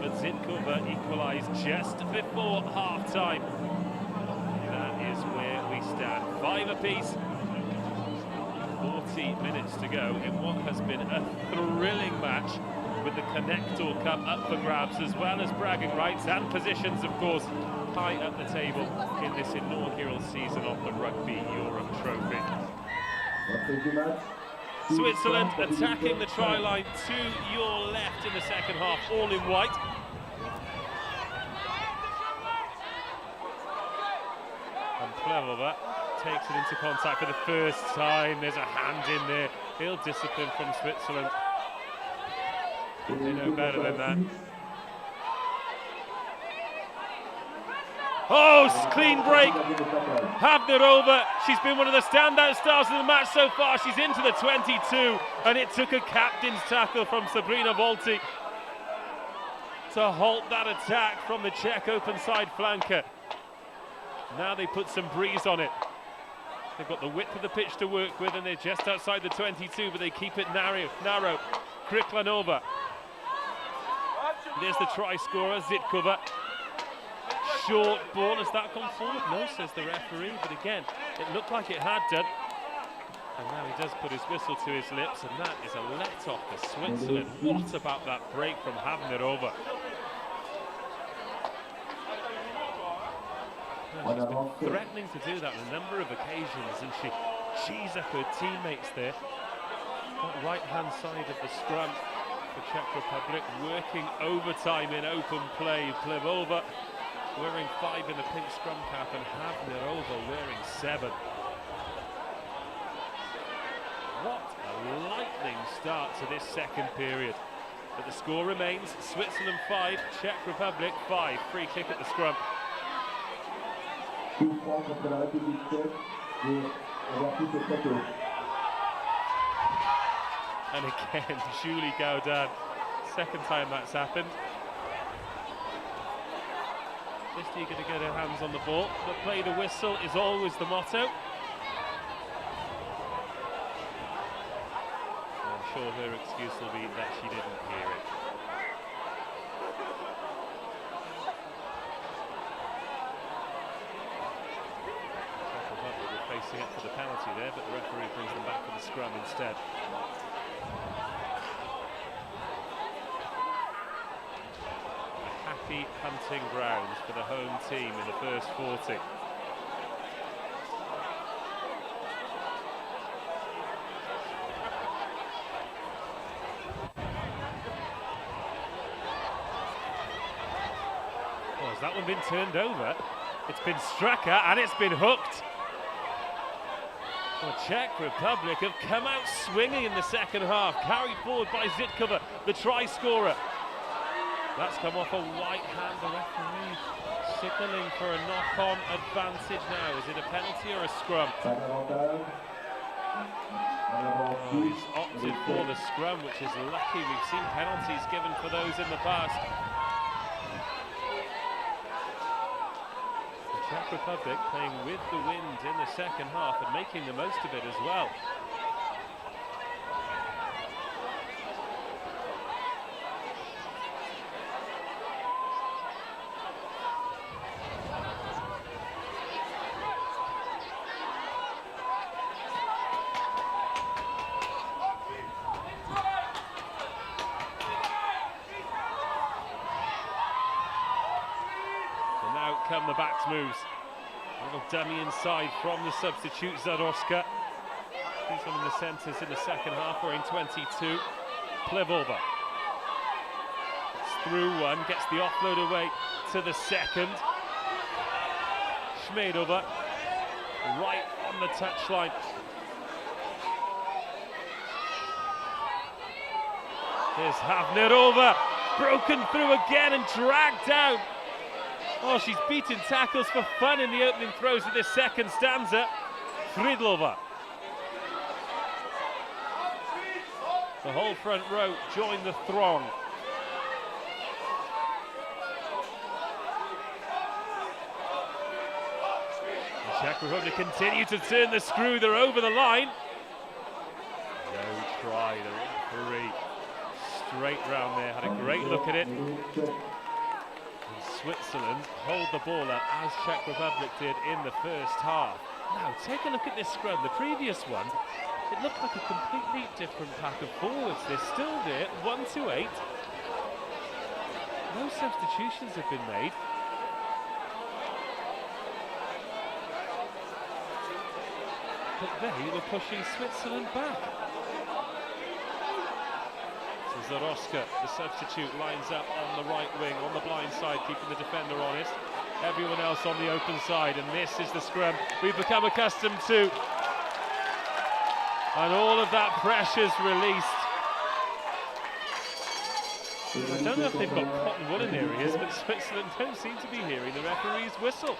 but Zitkova equalised just before half-time. That is where we stand. 5 apiece. 40 minutes to go in what has been a thrilling match, with the Connector Cup up for grabs, as well as bragging rights and positions, of course, high up the table in this inaugural season of the Rugby Europe Trophy. Switzerland attacking the try line to your left in the second half, all in white. And Plevover takes it into contact for the first time. There's a hand in there. Ill discipline from Switzerland. They know better than that. Oh, clean break. Havnerova, she's been one of the standout stars of the match so far. She's into the 22, and it took a captain's tackle from Sabrina Volti to halt that attack from the Czech open side flanker. Now they put some breeze on it. They've got the width of the pitch to work with, and they're just outside the 22, but they keep it narrow. Kriklanova. There's the try scorer, Zitkova. Short ball, has that gone forward? No, says the referee, but again, it looked like it had done. And now he does put his whistle to his lips, and that is a let-off for Switzerland. What about that break from Havnerova? She's been threatening to do that on a number of occasions, and she chees up her teammates there. That right-hand side of the scrum for Czech Republic, working overtime in open play. Plevova wearing 5 in the pink scrum cap, and Havnerova wearing 7. What a lightning start to this second period. But the score remains Switzerland 5, Czech Republic 5. Free kick at the scrum. And again, Julie Gaudin, second time that's happened. Just eager to get her hands on the ball, but play the whistle is always the motto. I'm sure her excuse will be that she didn't hear it. Facing up for the penalty there, but the referee brings them back for the scrum instead. A happy hunting grounds for the home team in the first 40. Oh, has that one been turned over? It's been struck at and it's been hooked. The Czech Republic have come out swinging in the second half, carried forward by Zitkova, the try scorer. That's come off a white hand. The referee signalling for a knock-on advantage now. Is it a penalty or a scrum? Oh, he's opted for the scrum, which is lucky. We've seen penalties given for those in the past. Czech Republic playing with the wind in the second half and making the most of it as well. Come the backs moves. A little dummy inside from the substitute Zaroska. He's one in the centres in the second half, wearing 22. Plevova. It's through one, gets the offload away to the second. Schmedova right on the touchline. Here's Havnerova, broken through again and dragged down. Oh, she's beaten tackles for fun in the opening throws of this second stanza. Fridlova. The whole front row join the throng. The Czech Republic continue to turn the screw. They're over the line. No try, the referee. Straight round there, had a great look at it. Switzerland hold the ball up as Czech Republic did in the first half. Now take a look at this scrum. The previous one, it looked like a completely different pack of forwards. They're still there, 1-8. No substitutions have been made. But they were pushing Switzerland back. Zaroska, the substitute, lines up on the right wing, on the blind side, keeping the defender honest. Everyone else on the open side, and this is the scrum we've become accustomed to. And all of that pressure's released. I don't know if they've got cotton wool in their ears, but Switzerland don't seem to be hearing the referee's whistle.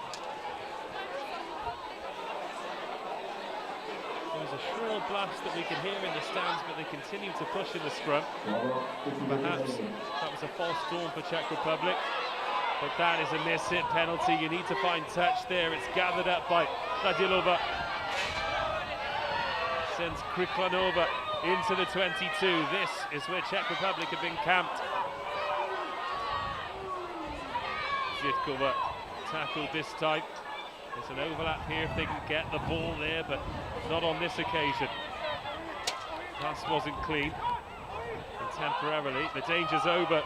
There's a shrill blast that we can hear in the stands, but they continue to push in the scrum. Perhaps that was a false dawn for Czech Republic, but that is a miss-hit penalty. You need to find touch there. It's gathered up by Radilova. Sends Kriklanova into the 22. This is where Czech Republic have been camped. Zitkova tackled this time. There's an overlap here if they can get the ball there, but not on this occasion. Pass wasn't clean. And temporarily, the danger's over.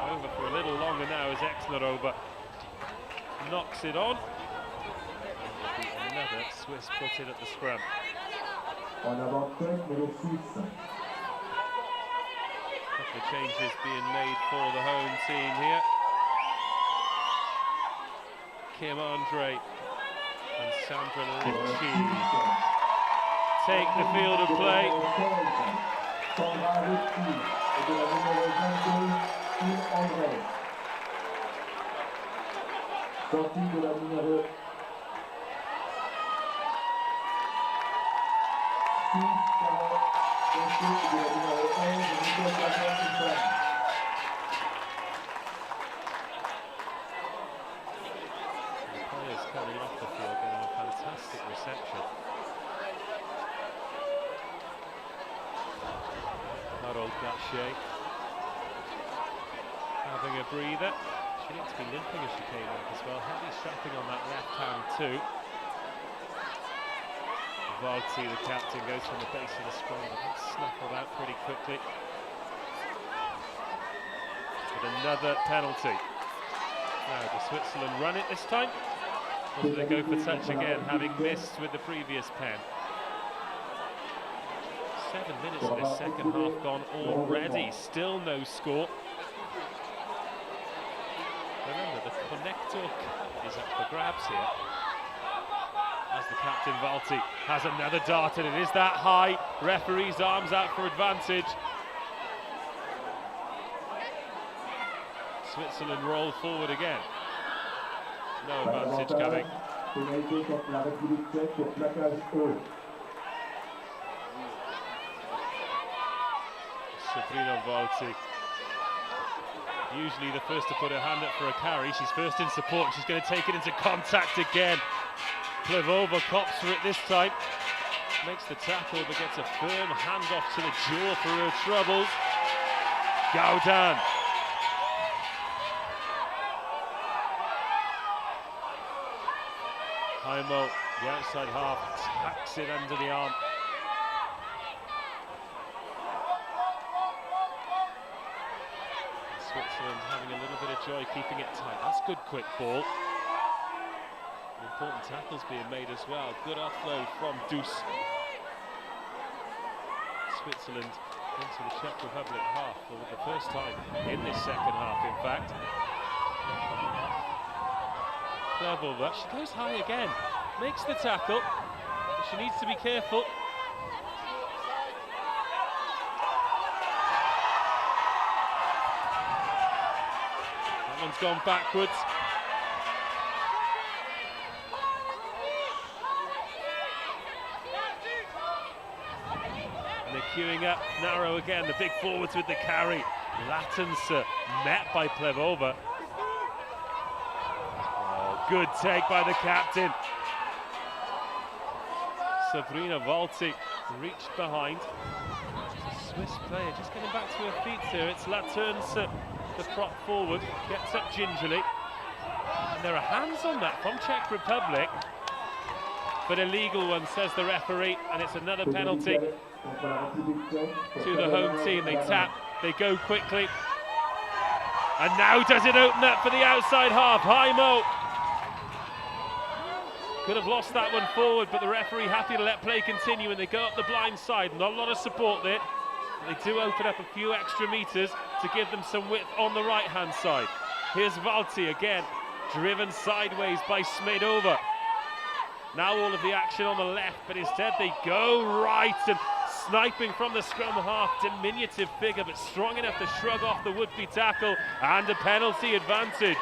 Over for a little longer now as Exnerova knocks it on. Will be another Swiss put in at the scrum. En avantage, numéro 6. Couple of changes being made for the home team here. Kim Andre and Sandra Ritchie take the field of play. Sortie de la numéro 6, sortie de la numéro 11, The players coming off the field getting a fantastic reception. Harold Gachet having a breather. She looked to be limping as she came up as well. Heavy strapping on that left hand too. Valti, the captain, goes from the base of the scrum, but that's snuffled out pretty quickly. But another penalty. Now, does Switzerland run it this time? Or do they go for touch again, having missed with the previous pen? 7 minutes of this second half gone already, still no score. Remember, the Connector Cup is up for grabs here. As the captain, Valti, has another dart, and it is that high. Referee's arms out for advantage. Switzerland roll forward again. No advantage coming. Sabrina Valti, usually the first to put her hand up for a carry. She's first in support. She's going to take it into contact again. Plevova cops for it this time. Makes the tackle, but gets a firm handoff to the jaw for her troubles. Gaudan. Heimo, the outside half, tacks it under the arm. Switzerland having a little bit of joy keeping it tight. That's good quick ball. Important tackles being made as well. Good offload from Deuce. Switzerland into the Czech Republic half for the first time in this second half, in fact. Plevova, she goes high again, makes the tackle, but she needs to be careful. That one's gone backwards. And they're queuing up, narrow again, the big forwards with the carry. Lattenser met by Plevova. Good take by the captain. Sabrina Valti reached behind. It's a Swiss player just getting back to her feet here. It's Laternse, the prop forward, gets up gingerly. And there are hands on that from Czech Republic. But a legal one, says the referee, and it's another penalty to the home team. They tap, they go quickly. And now does it open up for the outside half. Heimo could have lost that one forward, but the referee happy to let play continue, and they go up the blind side. Not a lot of support there. They do open up a few extra meters to give them some width on the right-hand side. Here's Valti again, driven sideways by Smedova. Now all of the action on the left, but instead they go right, and sniping from the scrum half, diminutive figure, but strong enough to shrug off the would-be tackle, and a penalty advantage.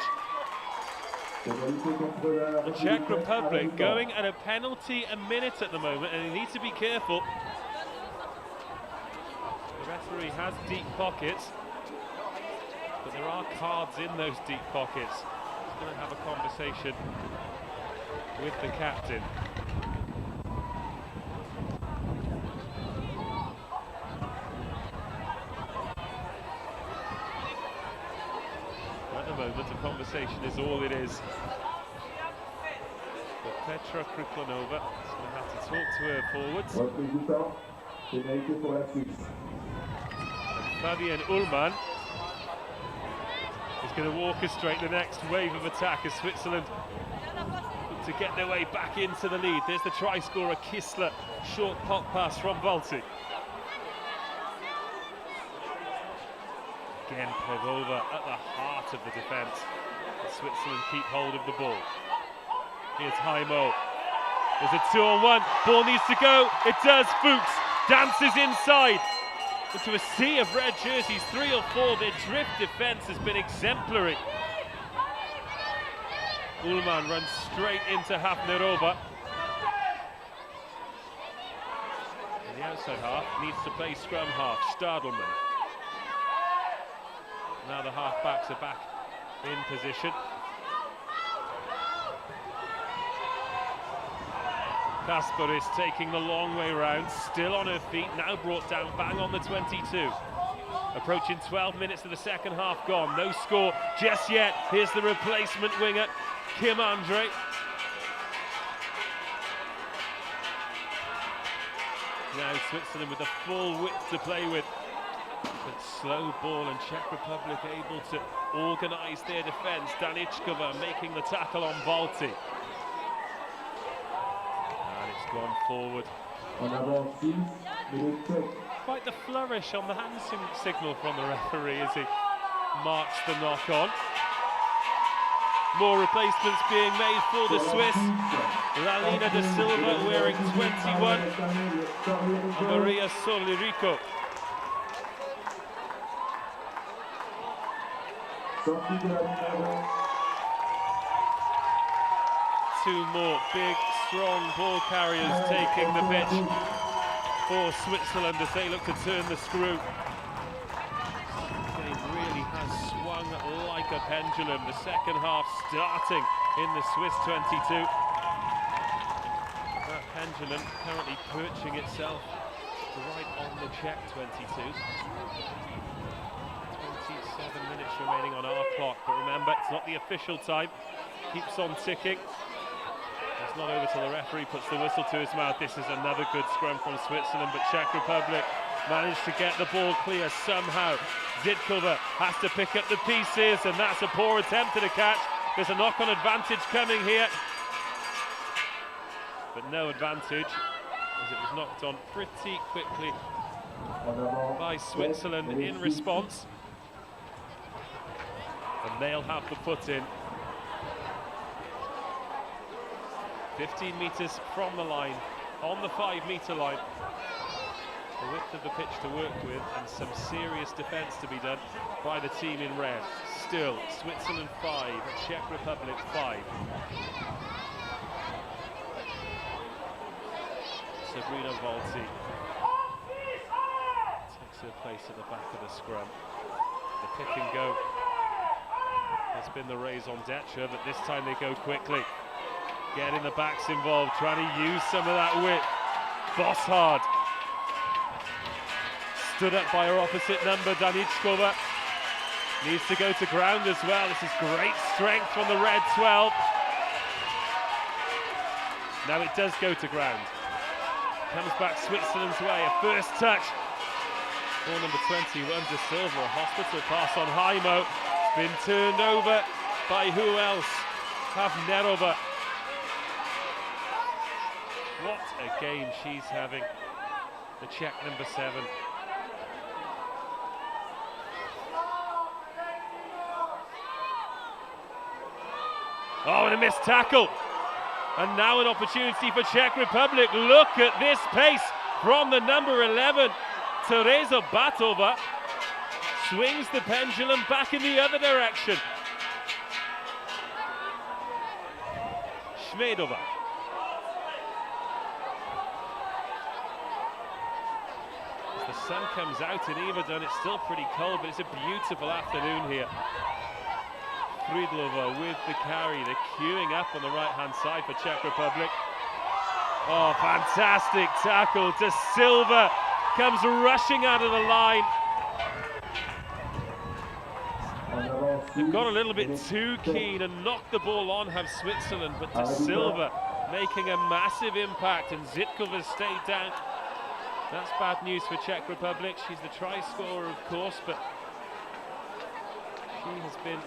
The Czech Republic going at a penalty a minute at the moment, and they need to be careful. The referee has deep pockets, but there are cards in those deep pockets. He's going to have a conversation with the captain. At the moment, the conversation is all it is. But Petra Kriklanova is going to have to talk to her forwards. And Fabian Ullmann is going to orchestrate the next wave of attack as Switzerland look to get their way back into the lead. There's the try scorer, Kistler. Short pop pass from Valti. Again, Pavova at the heart of the defence. Switzerland keep hold of the ball. Here's Haimo. There's a 2-on-1. Ball needs to go. It does. Fuchs dances inside. Into a sea of red jerseys, 3 or 4. Their drift defence has been exemplary. Ullmann runs straight into Hafnerova. And the outside half needs to play scrum half, Stadelmann. Now the half-backs are back in position. Kasper is taking the long way round, still on her feet, now brought down bang on the 22. Approaching 12 minutes of the second half gone, no score just yet. Here's the replacement winger, Kim Andre. Now Switzerland with the full width to play with. But slow ball, and Czech Republic able to organise their defence. Danichkova making the tackle on Valti. And it's gone forward. Quite the flourish on the hand signal from the referee as he marks the knock on. More replacements being made for the Swiss. Lalina da Silva wearing 21. Maria Solirico. Two more big, strong ball carriers taking the pitch for Switzerland as they look to turn the screw. The game really has swung like a pendulum. The second half starting in the Swiss 22. That pendulum currently perching itself right on the Czech 22. 27 minutes remaining on our clock, but remember, it's not the official time. Keeps on ticking. It's not over till the referee puts the whistle to his mouth. This is another good scrum from Switzerland, but Czech Republic managed to get the ball clear somehow. Zitkova has to pick up the pieces, and that's a poor attempt at a catch. There's a knock-on advantage coming here, but no advantage, as it was knocked on pretty quickly by Switzerland in response. And they'll have the put in. 15 metres from the line, on the 5-metre line. The width of the pitch to work with, and some serious defence to be done by the team in red. Still, Switzerland 5, Czech Republic 5. Sabrina Valti takes her place at the back of the scrum. The pick and go has been the raison d'etre, but this time they go quickly. Getting the backs involved, trying to use some of that width. Bosshard stood up by her opposite number, Danichkova. Needs to go to ground as well. This is great strength from the red 12. Now it does go to ground. Comes back Switzerland's way, a first touch. Ball number 21 de Silva, a hospital pass on Haimo. Been turned over by who else? Hafnerova. What a game she's having, the Czech number 7. Oh, and a missed tackle. And now an opportunity for Czech Republic. Look at this pace from the number 11, Teresa Batova. Swings the pendulum back in the other direction. Schmedova. As the sun comes out in Ibadan, it's still pretty cold, but it's a beautiful afternoon here. Fridlova with the carry. They're queuing up on the right-hand side for Czech Republic. Oh, fantastic tackle. De Silva comes rushing out of the line. They've got a little bit too keen and knocked the ball on, have Switzerland, but De Silva making a massive impact, and Zitkova stayed down. That's bad news for Czech Republic. She's the try scorer, of course, but she has been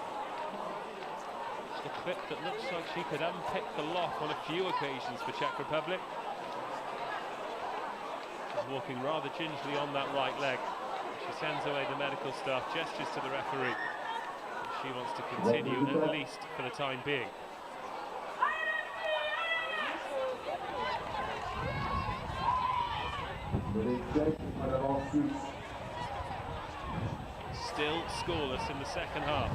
The clip that looks like she could unpick the lock on a few occasions for Czech Republic. She's walking rather gingerly on that right leg. She sends away the medical staff, gestures to the referee. She wants to continue, at least for the time being. Still scoreless in the second half.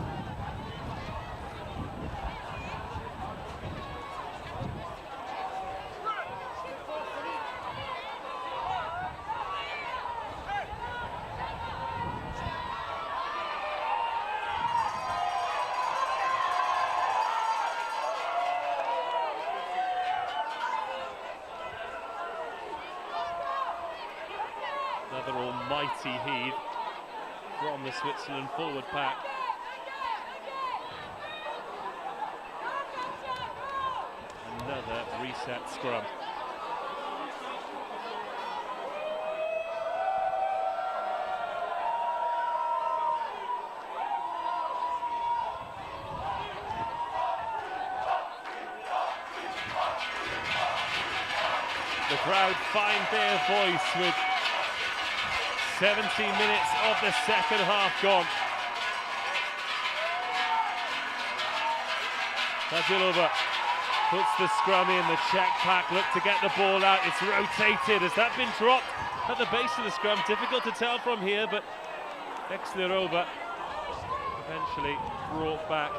Another almighty heave from the Switzerland forward pack. Another reset scrum. The crowd find their voice with 17 minutes of the second half gone. Tadilova puts the scrum in, the Czech pack look to get the ball out, it's rotated. Has that been dropped at the base of the scrum? Difficult to tell from here, but Exnerova eventually brought back.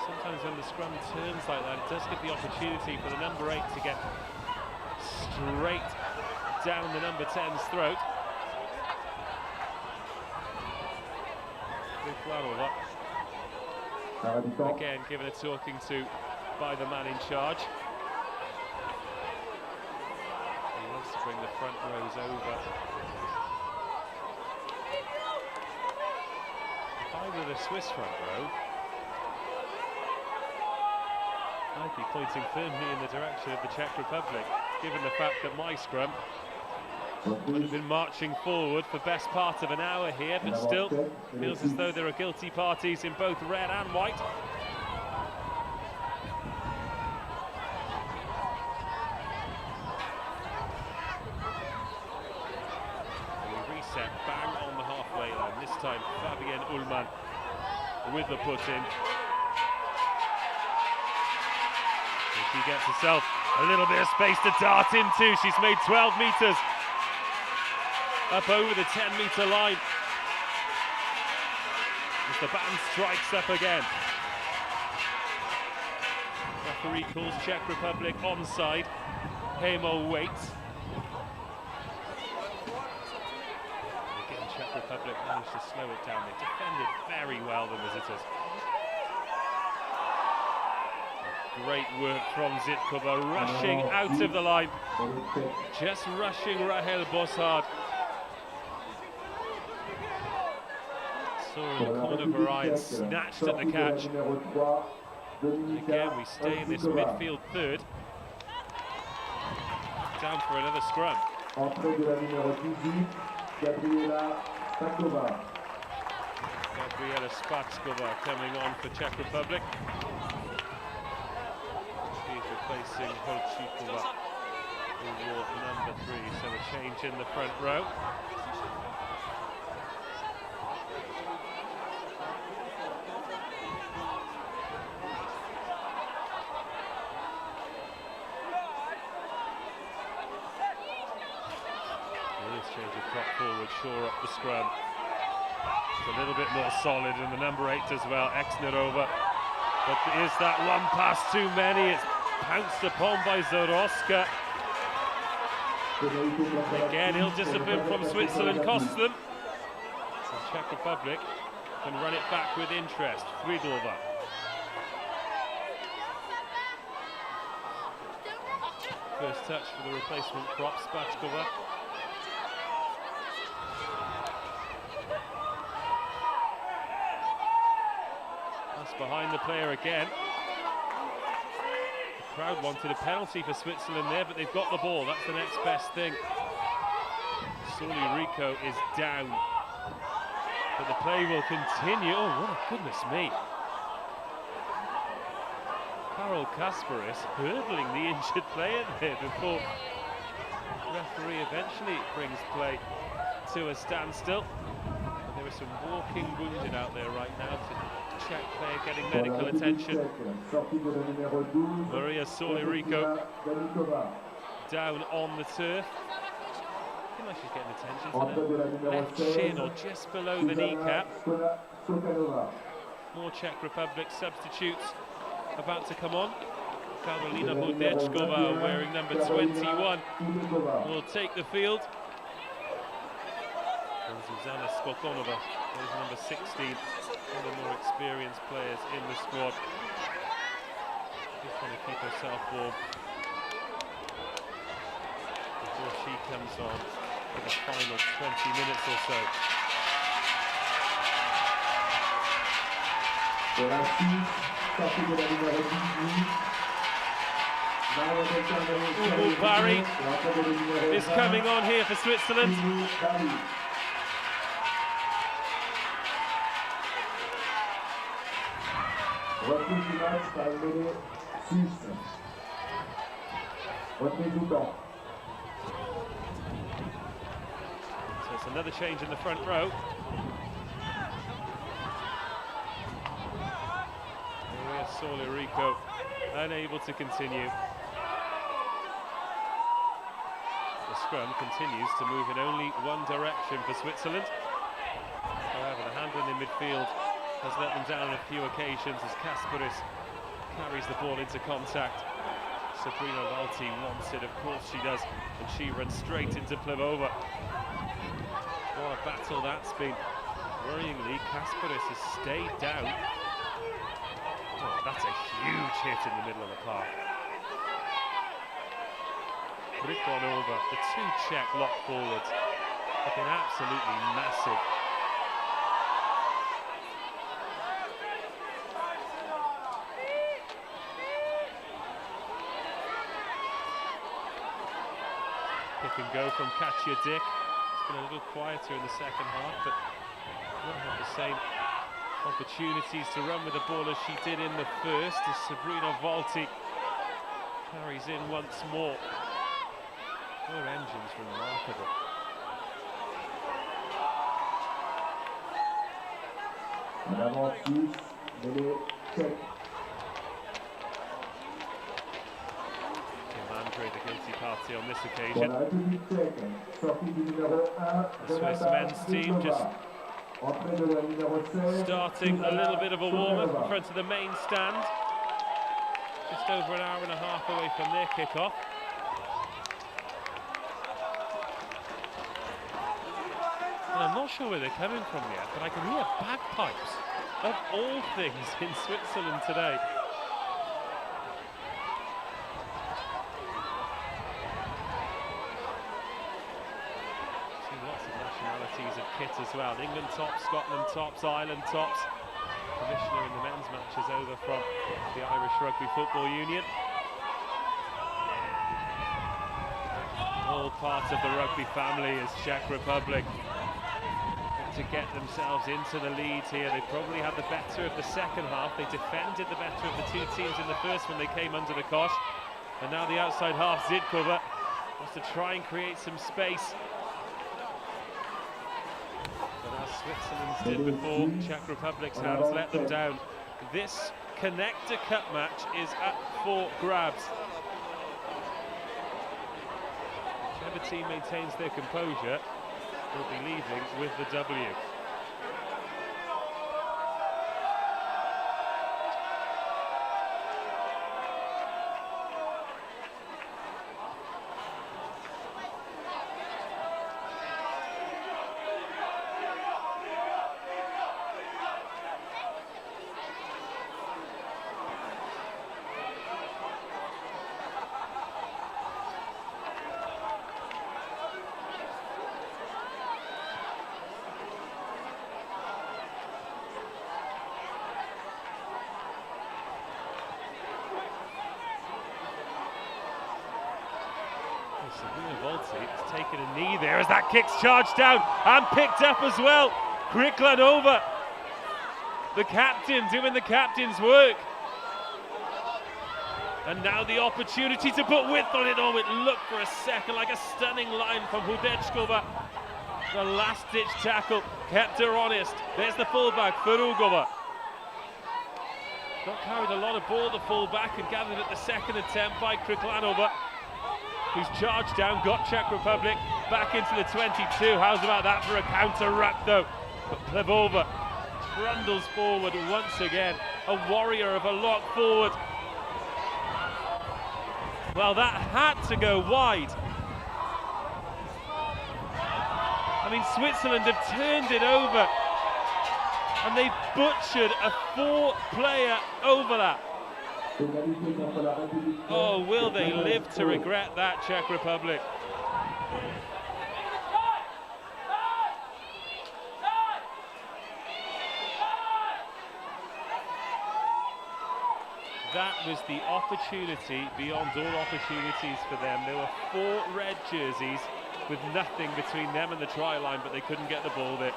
Sometimes when the scrum turns like that, it does give the opportunity for the number 8 to get straight down the number 10's throat. Again given a talking to by the man in charge. He wants to bring the front rows over. If I were the Swiss front row, I'd be pointing firmly in the direction of the Czech Republic, given the fact that my scrum would have been marching forward for best part of an hour here, but still feels as though there are guilty parties in both red and white. And we reset bang on the halfway line. This time Fabienne Ullmann with the put-in. And she gets herself a little bit of space to dart into. She's made 12 metres. Up over the 10-metre line. As the band strikes up again. Referee calls Czech Republic onside. Hemo waits. And again, Czech Republic managed to slow it down. They defended very well, the visitors. Great work from Zitkova, rushing out of the line. Just rushing Rahel Bossard. Saw in the corner of her eye and snatched at the catch. And again, we stay in this midfield third. Down for another scrum. Gabriela Spatskova coming on for Czech Republic. She's replacing Holčíková, who wore number 3, so a change in the front row. Change of prop forward, shore up the scrum. It's a little bit more solid, and the number 8 as well, Exnerova. But is that one pass too many? It's pounced upon by Zoroska. Again, ill-discipline from Switzerland costs them. So Czech Republic can run it back with interest. Friedlova. First touch for the replacement prop, Spatskova. Behind the player again. The crowd wanted a penalty for Switzerland there, but they've got the ball. That's the next best thing. Soli Rico is down, but the play will continue. Oh, what a goodness me. Karol Kasparis hurdling the injured player there before the referee eventually brings play to a standstill. And there is some walking wounded out there right now. To Czech player getting medical attention. Maria Solirico down on the turf. I feel like she's getting attention for the left shin or just below the kneecap. More Czech Republic substitutes about to come on. Karolina Budečková, wearing number 21, will take the field. And Zuzana Skokonova is number 16, one of the more experienced players in the squad. Just trying to keep herself warm before she comes on for the final 20 minutes or so. Barry is coming on here for Switzerland. So it's another change in the front row. Maria Solirico unable to continue. The scrum continues to move in only one direction for Switzerland. However, the handling in midfield has let them down on a few occasions as Kasparis carries the ball into contact. Sabrina Valti wants it, of course she does, and she runs straight into Plevova. What a battle that's been. Worryingly, Kasparis has stayed down. Oh, that's a huge hit in the middle of the park. Ryklanova, the two Czech lock forwards, have been absolutely massive. Pick and go from Katja Dick. It's been a little quieter in the second half, but not had the same opportunities to run with the ball as she did in the first, as Sabrina Valti carries in once more. Her engine's remarkable. Andre, the guilty party on this occasion. The Swiss men's team just starting a little bit of a warm-up in front of the main stand. Just over an hour and a half away from their kick-off. And I'm not sure where they're coming from yet, but I can hear bagpipes, of all things, in Switzerland today. Of kit as well. England tops, Scotland tops, Ireland tops. Commissioner in the men's matches over from the Irish Rugby Football Union. All part of the rugby family as Czech Republic to get themselves into the lead here. They probably had the better of the second half. They defended the better of the two teams in the first when they came under the cosh. And now the outside half, Zidkova, wants to try and create some space. Switzerland's did before, Czech Republic's hands let them down. This Connector Cup match is up for grabs. Whichever team maintains their composure will be leaving with the W. Has taken a knee there as that kick's charged down and picked up as well. Ryklanova, the captain, doing the captain's work. And now the opportunity to put width on it. Oh, it looked for a second like a stunning line from Hudečkova. The last-ditch tackle kept her honest. There's the fullback, Ferugova. Not carried a lot of ball, the fullback, and gathered at the second attempt by Kriklanova, who's charged down, got Czech Republic back into the 22. How's about that for a counter-ruck, though? But Plevova trundles forward once again, a warrior of a lock forward. Well, that had to go wide. I mean, Switzerland have turned it over and they've butchered a 4-player overlap. Oh, will they live to regret that, Czech Republic? That was the opportunity beyond all opportunities for them. There were 4 red jerseys with nothing between them and the try line, but they couldn't get the ball there.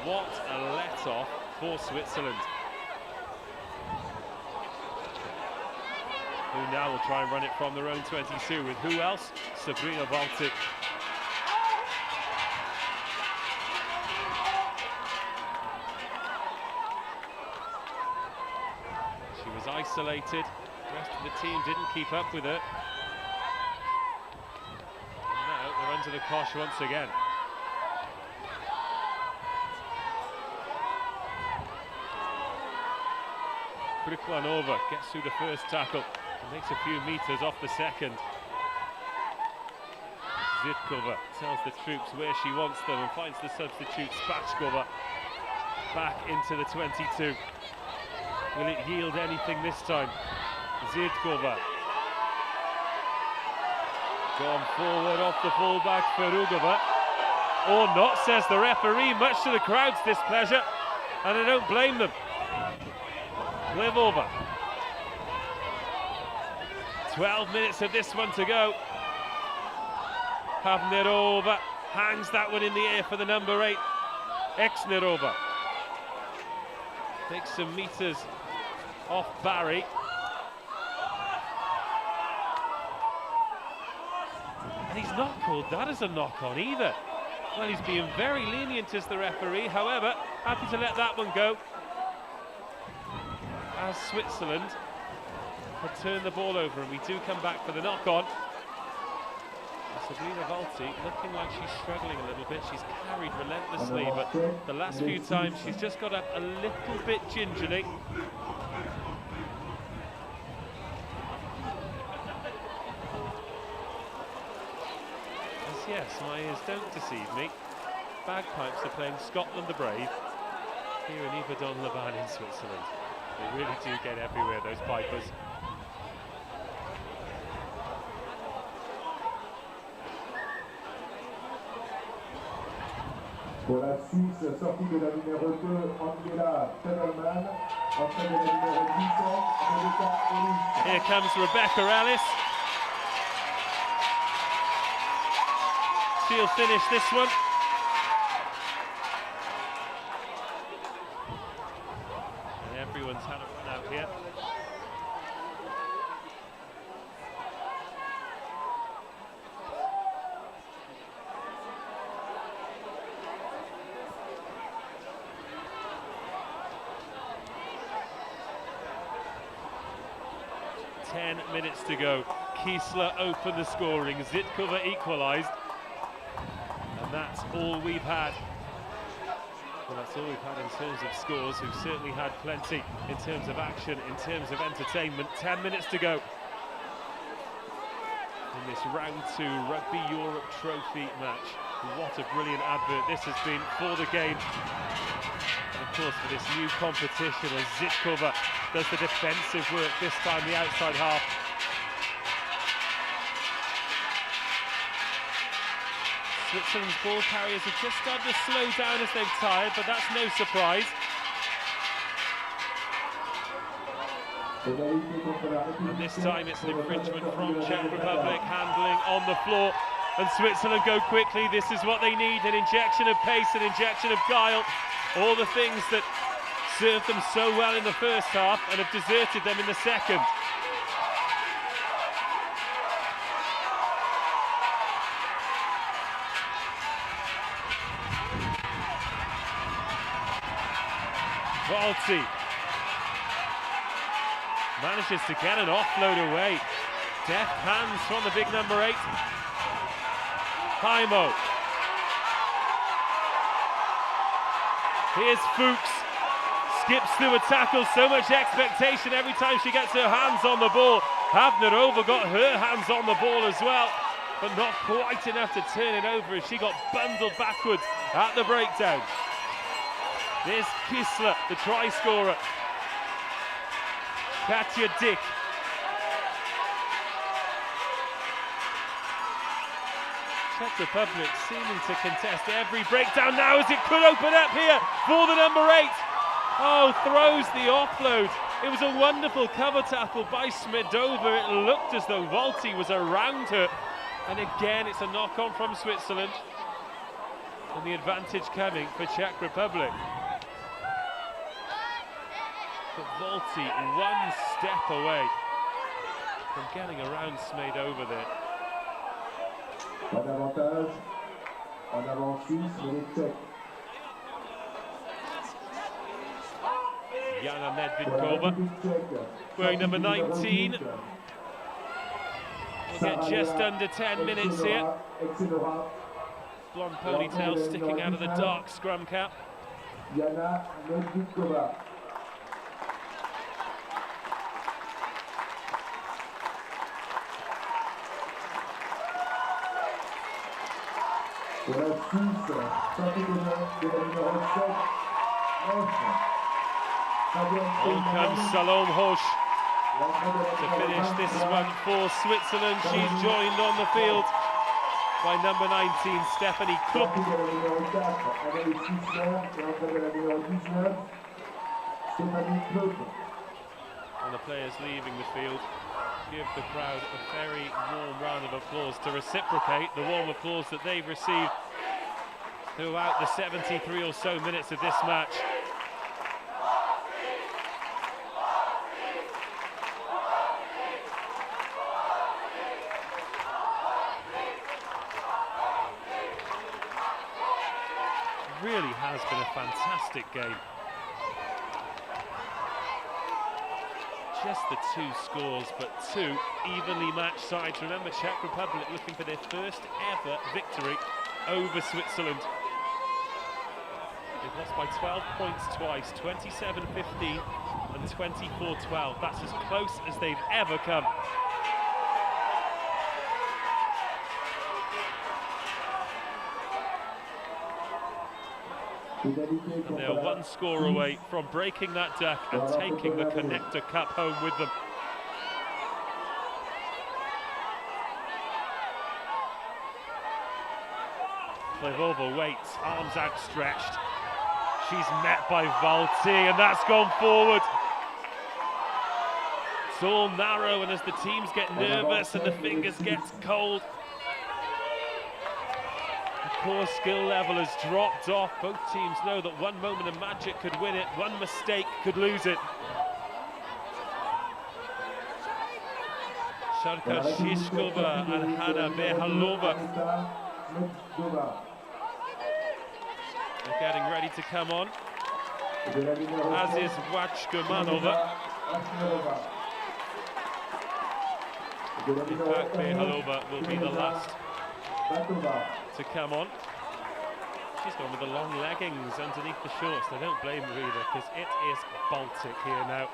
What a let-off for Switzerland, who now will try and run it from their own 22 with who else? Sabrina Baltic. She was isolated, the rest of the team didn't keep up with her. And now they're under the cosh once again. Kriklanova gets through the first tackle and makes a few meters off the second. Zitkova tells the troops where she wants them and finds the substitute Spachkova back into the 22. Will it yield anything this time? Zitkova gone forward off the fullback Ferugova. Or not, says the referee, much to the crowd's displeasure, and I don't blame them. Plevova. 12 minutes of this one to go. Havnerova hangs that one in the air for the number 8. Exnerova takes some meters off Barry. And he's not called that as a knock-on either. Well, he's being very lenient as the referee, however, happy to let that one go, as Switzerland had turned the ball over, and we do come back for the knock-on. Sabrina Valti looking like she's struggling a little bit. She's carried relentlessly, but the last few times she's just got up a little bit gingerly. Yes, my ears don't deceive me. Bagpipes are playing Scotland the Brave here in Yverdon-les-Bains in Switzerland. They really do get everywhere, those pipers. Pour la Suisse, sortie de la numéro 2, Angela Tevelman, entrée de la numéro 17, Rebecca Ellis. Here comes Rebecca Ellis. She'll finish this one. And everyone's had a run out here. Ten minutes to go. Kiesler opened the scoring. Zitkova equalised. And that's all we've had. Well, that's all we've had in terms of scores. We've certainly had plenty in terms of action, in terms of entertainment. 10 minutes to go in this round 2 Rugby Europe Trophy match. What a brilliant advert this has been for the game. And of course, for this new competition, as Zitkova does the defensive work, this time the outside half. Switzerland's ball carriers have just started to slow down as they've tired, but that's no surprise. And this time it's an infringement from Czech Republic, handling on the floor, and Switzerland go quickly. This is what they need, an injection of pace, an injection of guile, all the things that served them so well in the first half and have deserted them in the second. Valti manages to get an offload away. Deft hands from the big number 8. Haimo. Here's Fuchs. Skips through a tackle, so much expectation every time she gets her hands on the ball. Havnerova got her hands on the ball as well, but not quite enough to turn it over as she got bundled backwards at the breakdown. There's Kissler, the try scorer. Katja Dick. Czech Republic seeming to contest every breakdown now as it could open up here for the number 8. Oh, throws the offload. It was a wonderful cover tackle by Smedova. It looked as though Valti was around her. And again, it's a knock-on from Switzerland. And the advantage coming for Czech Republic. But Valti one step away from getting around Smedova there. Pas d'avantage, en avant Suisse, mais les Tchèques. Jana Nedvidkova, wearing number 19. We'll get just under 10 minutes here. Blonde ponytail sticking out of the dark scrum cap. Jana Nedvidkova. Pour la Suisse, championnat de la numéro 7, 9. On comes Salome Hosch to finish this one for Switzerland. She's joined on the field by number 19, Stephanie Kluck. And the players leaving the field give the crowd a very warm round of applause to reciprocate the warm applause that they've received throughout the 73 or so minutes of this match. Really has been a fantastic game. Just the 2 scores, but 2 evenly matched sides. Remember, Czech Republic looking for their first ever victory over Switzerland. They've lost by 12 points twice, 27-15 and 24-12. That's as close as they've ever come. And they're 1 score away from breaking that duck and taking the Connector Cup home with them. Plevova waits, arms outstretched. She's met by Valti, and that's gone forward. It's all narrow, and as the teams get nervous and the fingers get cold, core skill level has dropped off. Both teams know that one moment of magic could win it, one mistake could lose it. Sharka Shishkova and Hanna Behalova are getting ready to come on, as is Wachkamanova. In fact, Behalova will be the last to come on. She's gone with the long leggings underneath the shorts. I don't blame her either, because it is Baltic here now.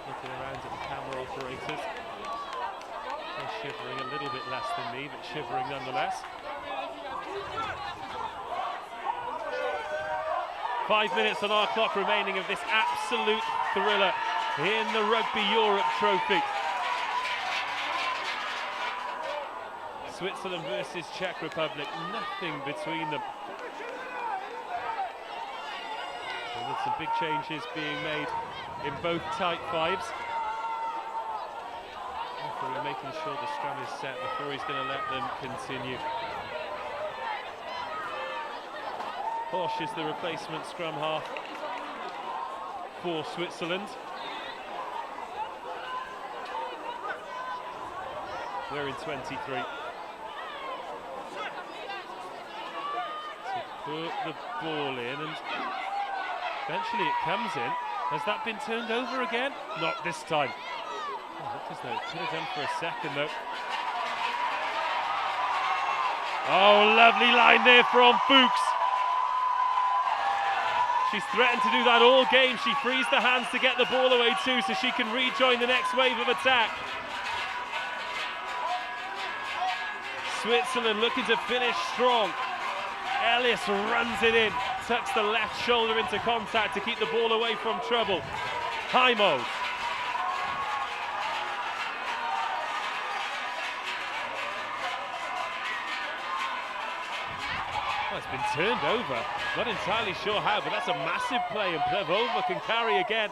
Looking around at the camera operators. They're shivering a little bit less than me, but shivering nonetheless. 5 minutes on our clock remaining of this absolute thriller in the Rugby Europe Trophy. Switzerland versus Czech Republic, nothing between them. And with some big changes being made in both tight 5s. Referee making sure the scrum is set before he's going to let them continue. Bosch is the replacement scrum half for Switzerland. We're in 23. To put the ball in, and eventually it comes in. Has that been turned over again? Not this time. Oh, looked as though it could have done for a second though. Oh, lovely line there from Fuchs. She's threatened to do that all game. She frees the hands to get the ball away too, so she can rejoin the next wave of attack. Switzerland looking to finish strong. Ellis runs it in, tucks the left shoulder into contact to keep the ball away from trouble. Heimo. Oh, it's been turned over. Not entirely sure how, but that's a massive play, and Plevova can carry again.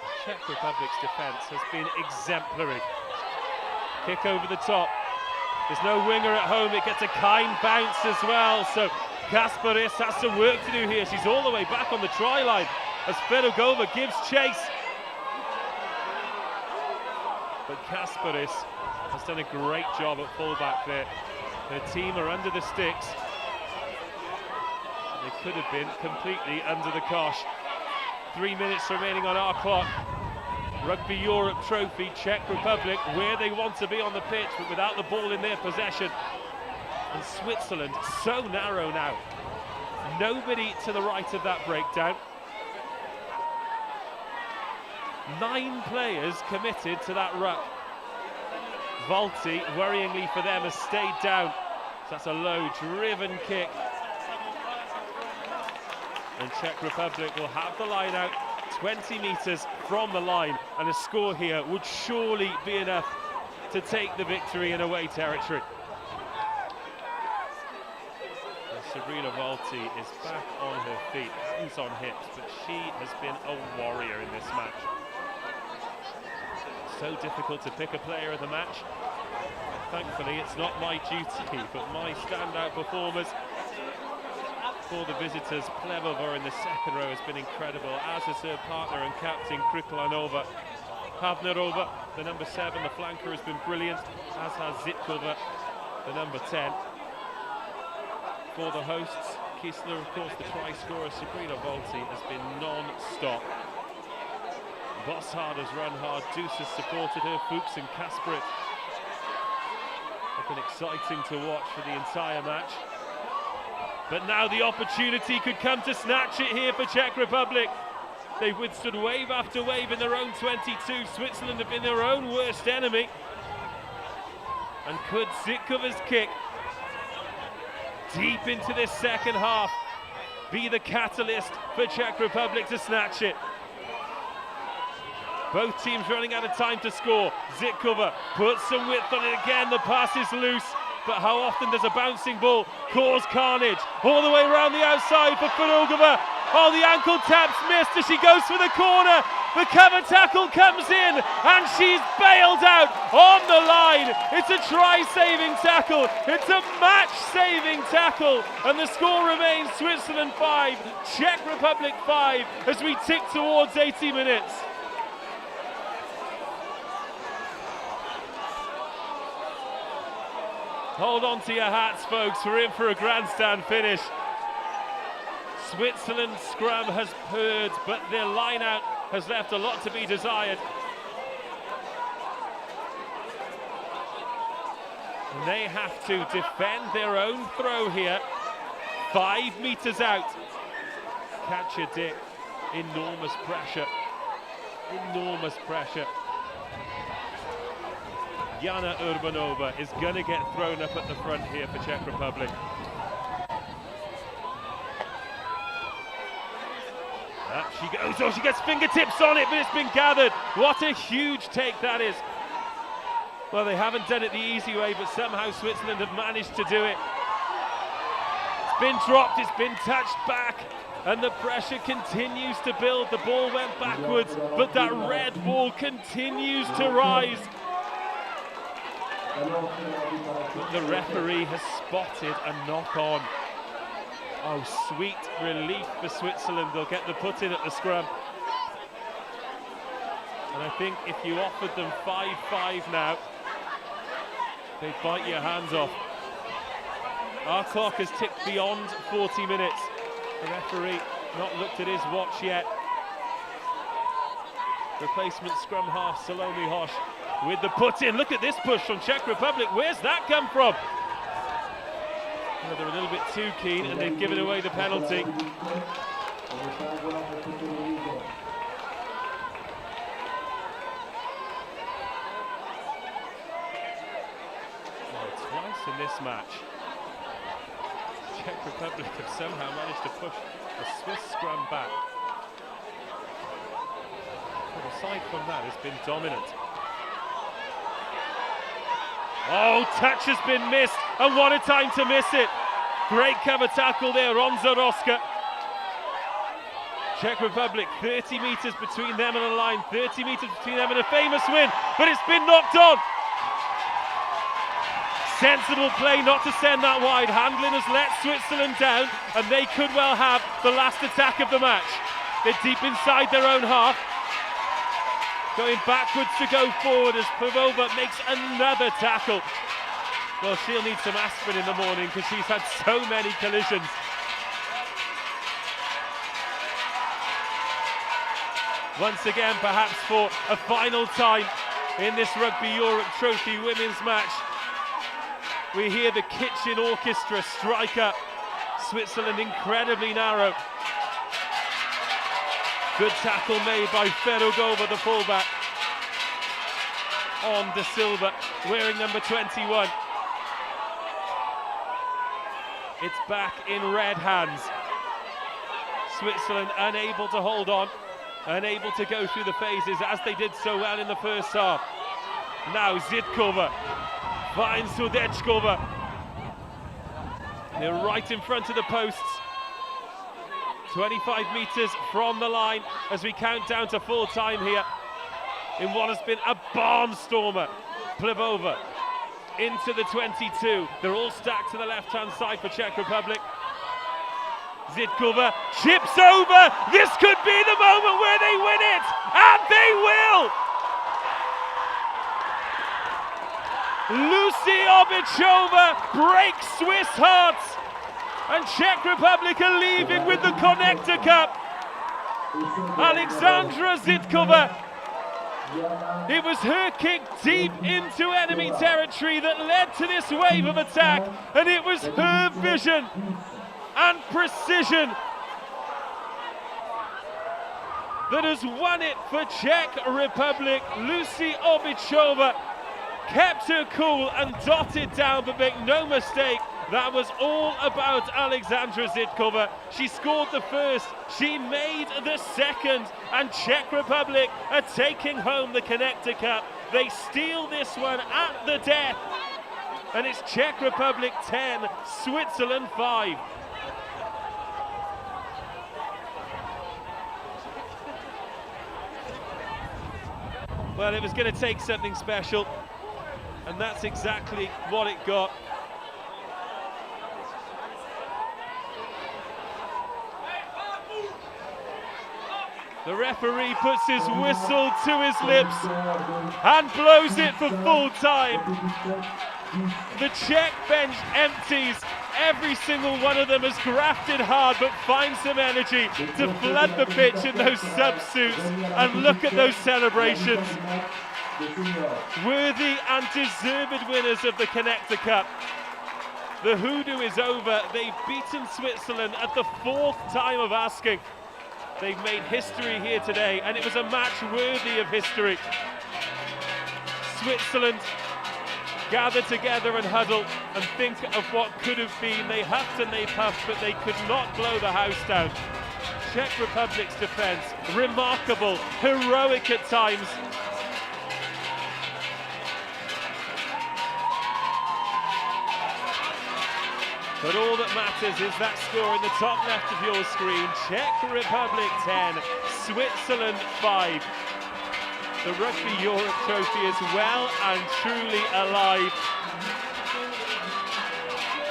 The Czech Republic's defence has been exemplary. Kick over the top. There's no winger at home. It gets a kind bounce as well. So Kasparis has some work to do here. She's all the way back on the try line as Fedogova gives chase. But Kasparis has done a great job at fullback there. Her team are under the sticks. They could have been completely under the cosh. 3 minutes remaining on our clock. Rugby Europe trophy, Czech Republic, where they want to be on the pitch, but without the ball in their possession. And Switzerland, so narrow now. Nobody to the right of that breakdown. 9 players committed to that ruck. Volti, worryingly for them, has stayed down. So that's a low, driven kick. And Czech Republic will have the line out 20 metres from the line, and a score here would surely be enough to take the victory in away territory. And Sabrina Volti is back on her feet, hands on hips, but she has been a warrior in this match. So difficult to pick a player of the match. Thankfully, it's not my duty, but my standout performers. For the visitors, Plevova in the second row has been incredible, as has her partner and captain Kriklanova. Havnerova, the number 7, the flanker, has been brilliant, as has Zitkova, the number 10. For the hosts, Kisler, of course, the try scorer. Sabrina Volti has been non-stop. Bossard has run hard, Deuce has supported her, Fuchs and Kasparit have been exciting to watch for the entire match. But now the opportunity could come to snatch it here for Czech Republic. They've withstood wave after wave in their own 22. Switzerland have been their own worst enemy. And could Zitkova's kick deep into this second half be the catalyst for Czech Republic to snatch it? Both teams running out of time to score. Zitkova puts some width on it again. The pass is loose. But how often does a bouncing ball cause carnage? All the way around the outside for Fedogova. Oh, the ankle tap's missed as she goes for the corner. The cover tackle comes in and she's bailed out on the line. It's a try-saving tackle. It's a match-saving tackle. And the score remains Switzerland 5, Czech Republic 5 as we tick towards 80 minutes. Hold on to your hats, folks. We're in for a grandstand finish. Switzerland's scrum has purred, but their line-out has left a lot to be desired. And they have to defend their own throw here. 5 metres out. Catch a dip. Enormous pressure. Enormous pressure. Jana Urbanova is going to get thrown up at the front here for Czech Republic. Up she goes. Oh, she gets fingertips on it, but it's been gathered. What a huge take that is. Well, they haven't done it the easy way, but somehow Switzerland have managed to do it. It's been dropped, it's been touched back, and the pressure continues to build. The ball went backwards, but that red wall continues to rise. The referee has spotted a knock-on. Oh, sweet relief for Switzerland. They'll get the put in at the scrum. And I think if you offered them 5-5 now, they'd bite your hands off. Our clock has ticked beyond 40 minutes. The referee not looked at his watch yet. Replacement scrum half Salome Hosh with the put in. Look at this push from Czech Republic. Where's that come from? Well, they're a little bit too keen and they've given away the penalty. Well, twice in this match, Czech Republic have somehow managed to push the Swiss scrum back. But aside from that, it's been dominant. Oh, touch has been missed, and what a time to miss it. Great cover tackle there on Zaroska. Czech Republic, 30 metres between them and the line, 30 metres between them and a famous win, but it's been knocked on. Sensible play not to send that wide. Handlin has let Switzerland down, and they could well have the last attack of the match. They're deep inside their own half. Going backwards to go forward as Pavlova makes another tackle. Well, she'll need some aspirin in the morning because she's had so many collisions. Once again, perhaps for a final time in this Rugby Europe Trophy women's match, we hear the kitchen orchestra strike up. Switzerland incredibly narrow. Good tackle made by Ferrugova, the fullback, on De Silva, wearing number 21. It's back in red hands. Switzerland unable to hold on, unable to go through the phases as they did so well in the first half. Now Zitkova finds Sudechkova. They're right in front of the posts. 25 metres from the line as we count down to full time here in what has been a barnstormer. Pavlova into the 22. They're all stacked to the left-hand side for Czech Republic. Zitkova chips over. This could be the moment where they win it, and they will. Lucy Obichova breaks Swiss hearts. And Czech Republic are leaving with the Connector Cup. Alexandra Zitkova. It was her kick deep into enemy territory that led to this wave of attack. And it was her vision and precision that has won it for Czech Republic. Lucy Obichova kept her cool and dotted down, but make no mistake, that was all about Alexandra Zitkova. She scored the first, she made the second, and Czech Republic are taking home the Connector Cup. They steal this one at the death, and it's Czech Republic 10, Switzerland 5. Well, it was going to take something special, and that's exactly what it got. The referee puts his whistle to his lips and blows it for full time. The Czech bench empties. Every single one of them has grafted hard but finds some energy to flood the pitch in those sub-suits. And look at those celebrations. Worthy and deserved winners of the Connector Cup. The hoodoo is over. They've beaten Switzerland at the 4th time of asking. They've made history here today, and it was a match worthy of history. Switzerland gather together and huddle and think of what could have been. They huffed and they puffed, but they could not blow the house down. Czech Republic's defence, remarkable, heroic at times. But all that matters is that score in the top left of your screen. Czech Republic 10, Switzerland 5. The Rugby Europe Trophy is well and truly alive.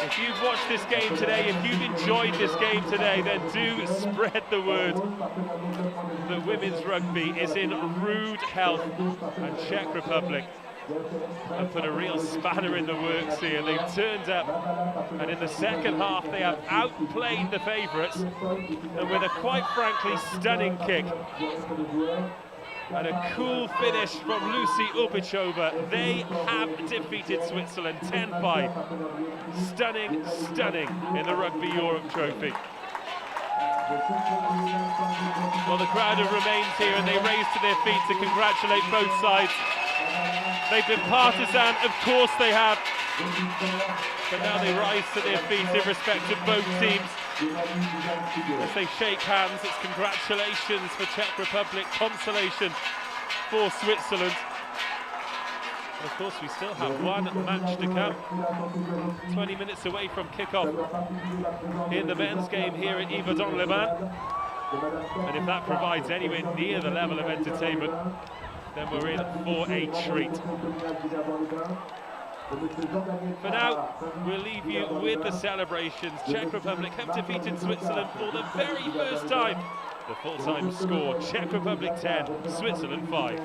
If you've watched this game today, if you've enjoyed this game today, then do spread the word that women's rugby is in rude health, and Czech Republic have put a real spanner in the works here. They've turned up, and in the second half they have outplayed the favourites, and with a quite frankly stunning kick and a cool finish from Lucy Ubichova, they have defeated Switzerland 10-5. Stunning, stunning in the Rugby Europe Trophy. Well, the crowd have remained here and they raise to their feet to congratulate both sides. They've been partisan, of course they have, but now they rise to their feet in respect of both teams. As they shake hands, it's congratulations for Czech Republic, consolation for Switzerland. And of course, we still have one match to come. 20 minutes away from kick-off in the men's game here at Yverdon-les-Bains. And if that provides anywhere near the level of entertainment, then we're in for a treat. For now, we'll leave you with the celebrations. Czech Republic have defeated Switzerland for the very first time. The full-time score, Czech Republic 10, Switzerland 5.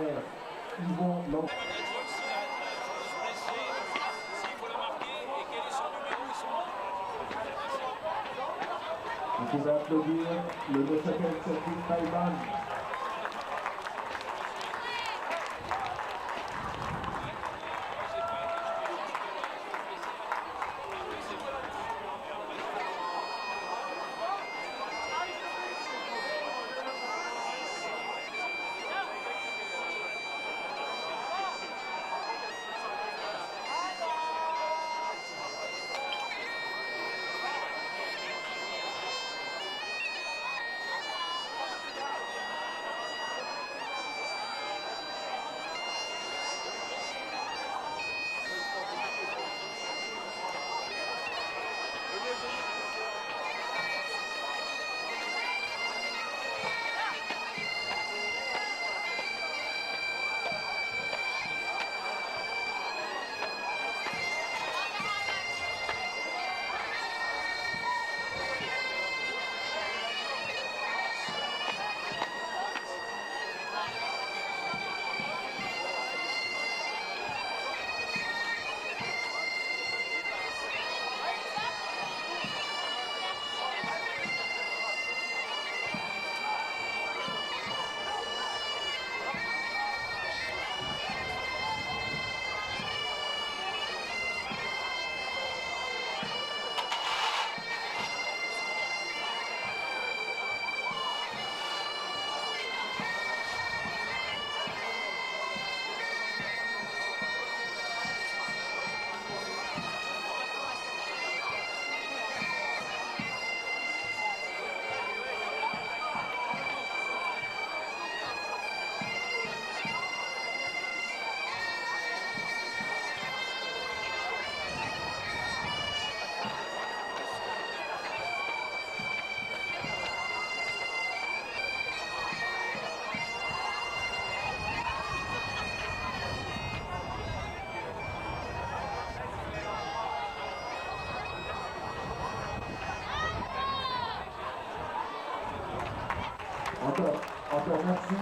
On peut applaudir le 9e service Taïwan. Encore merci.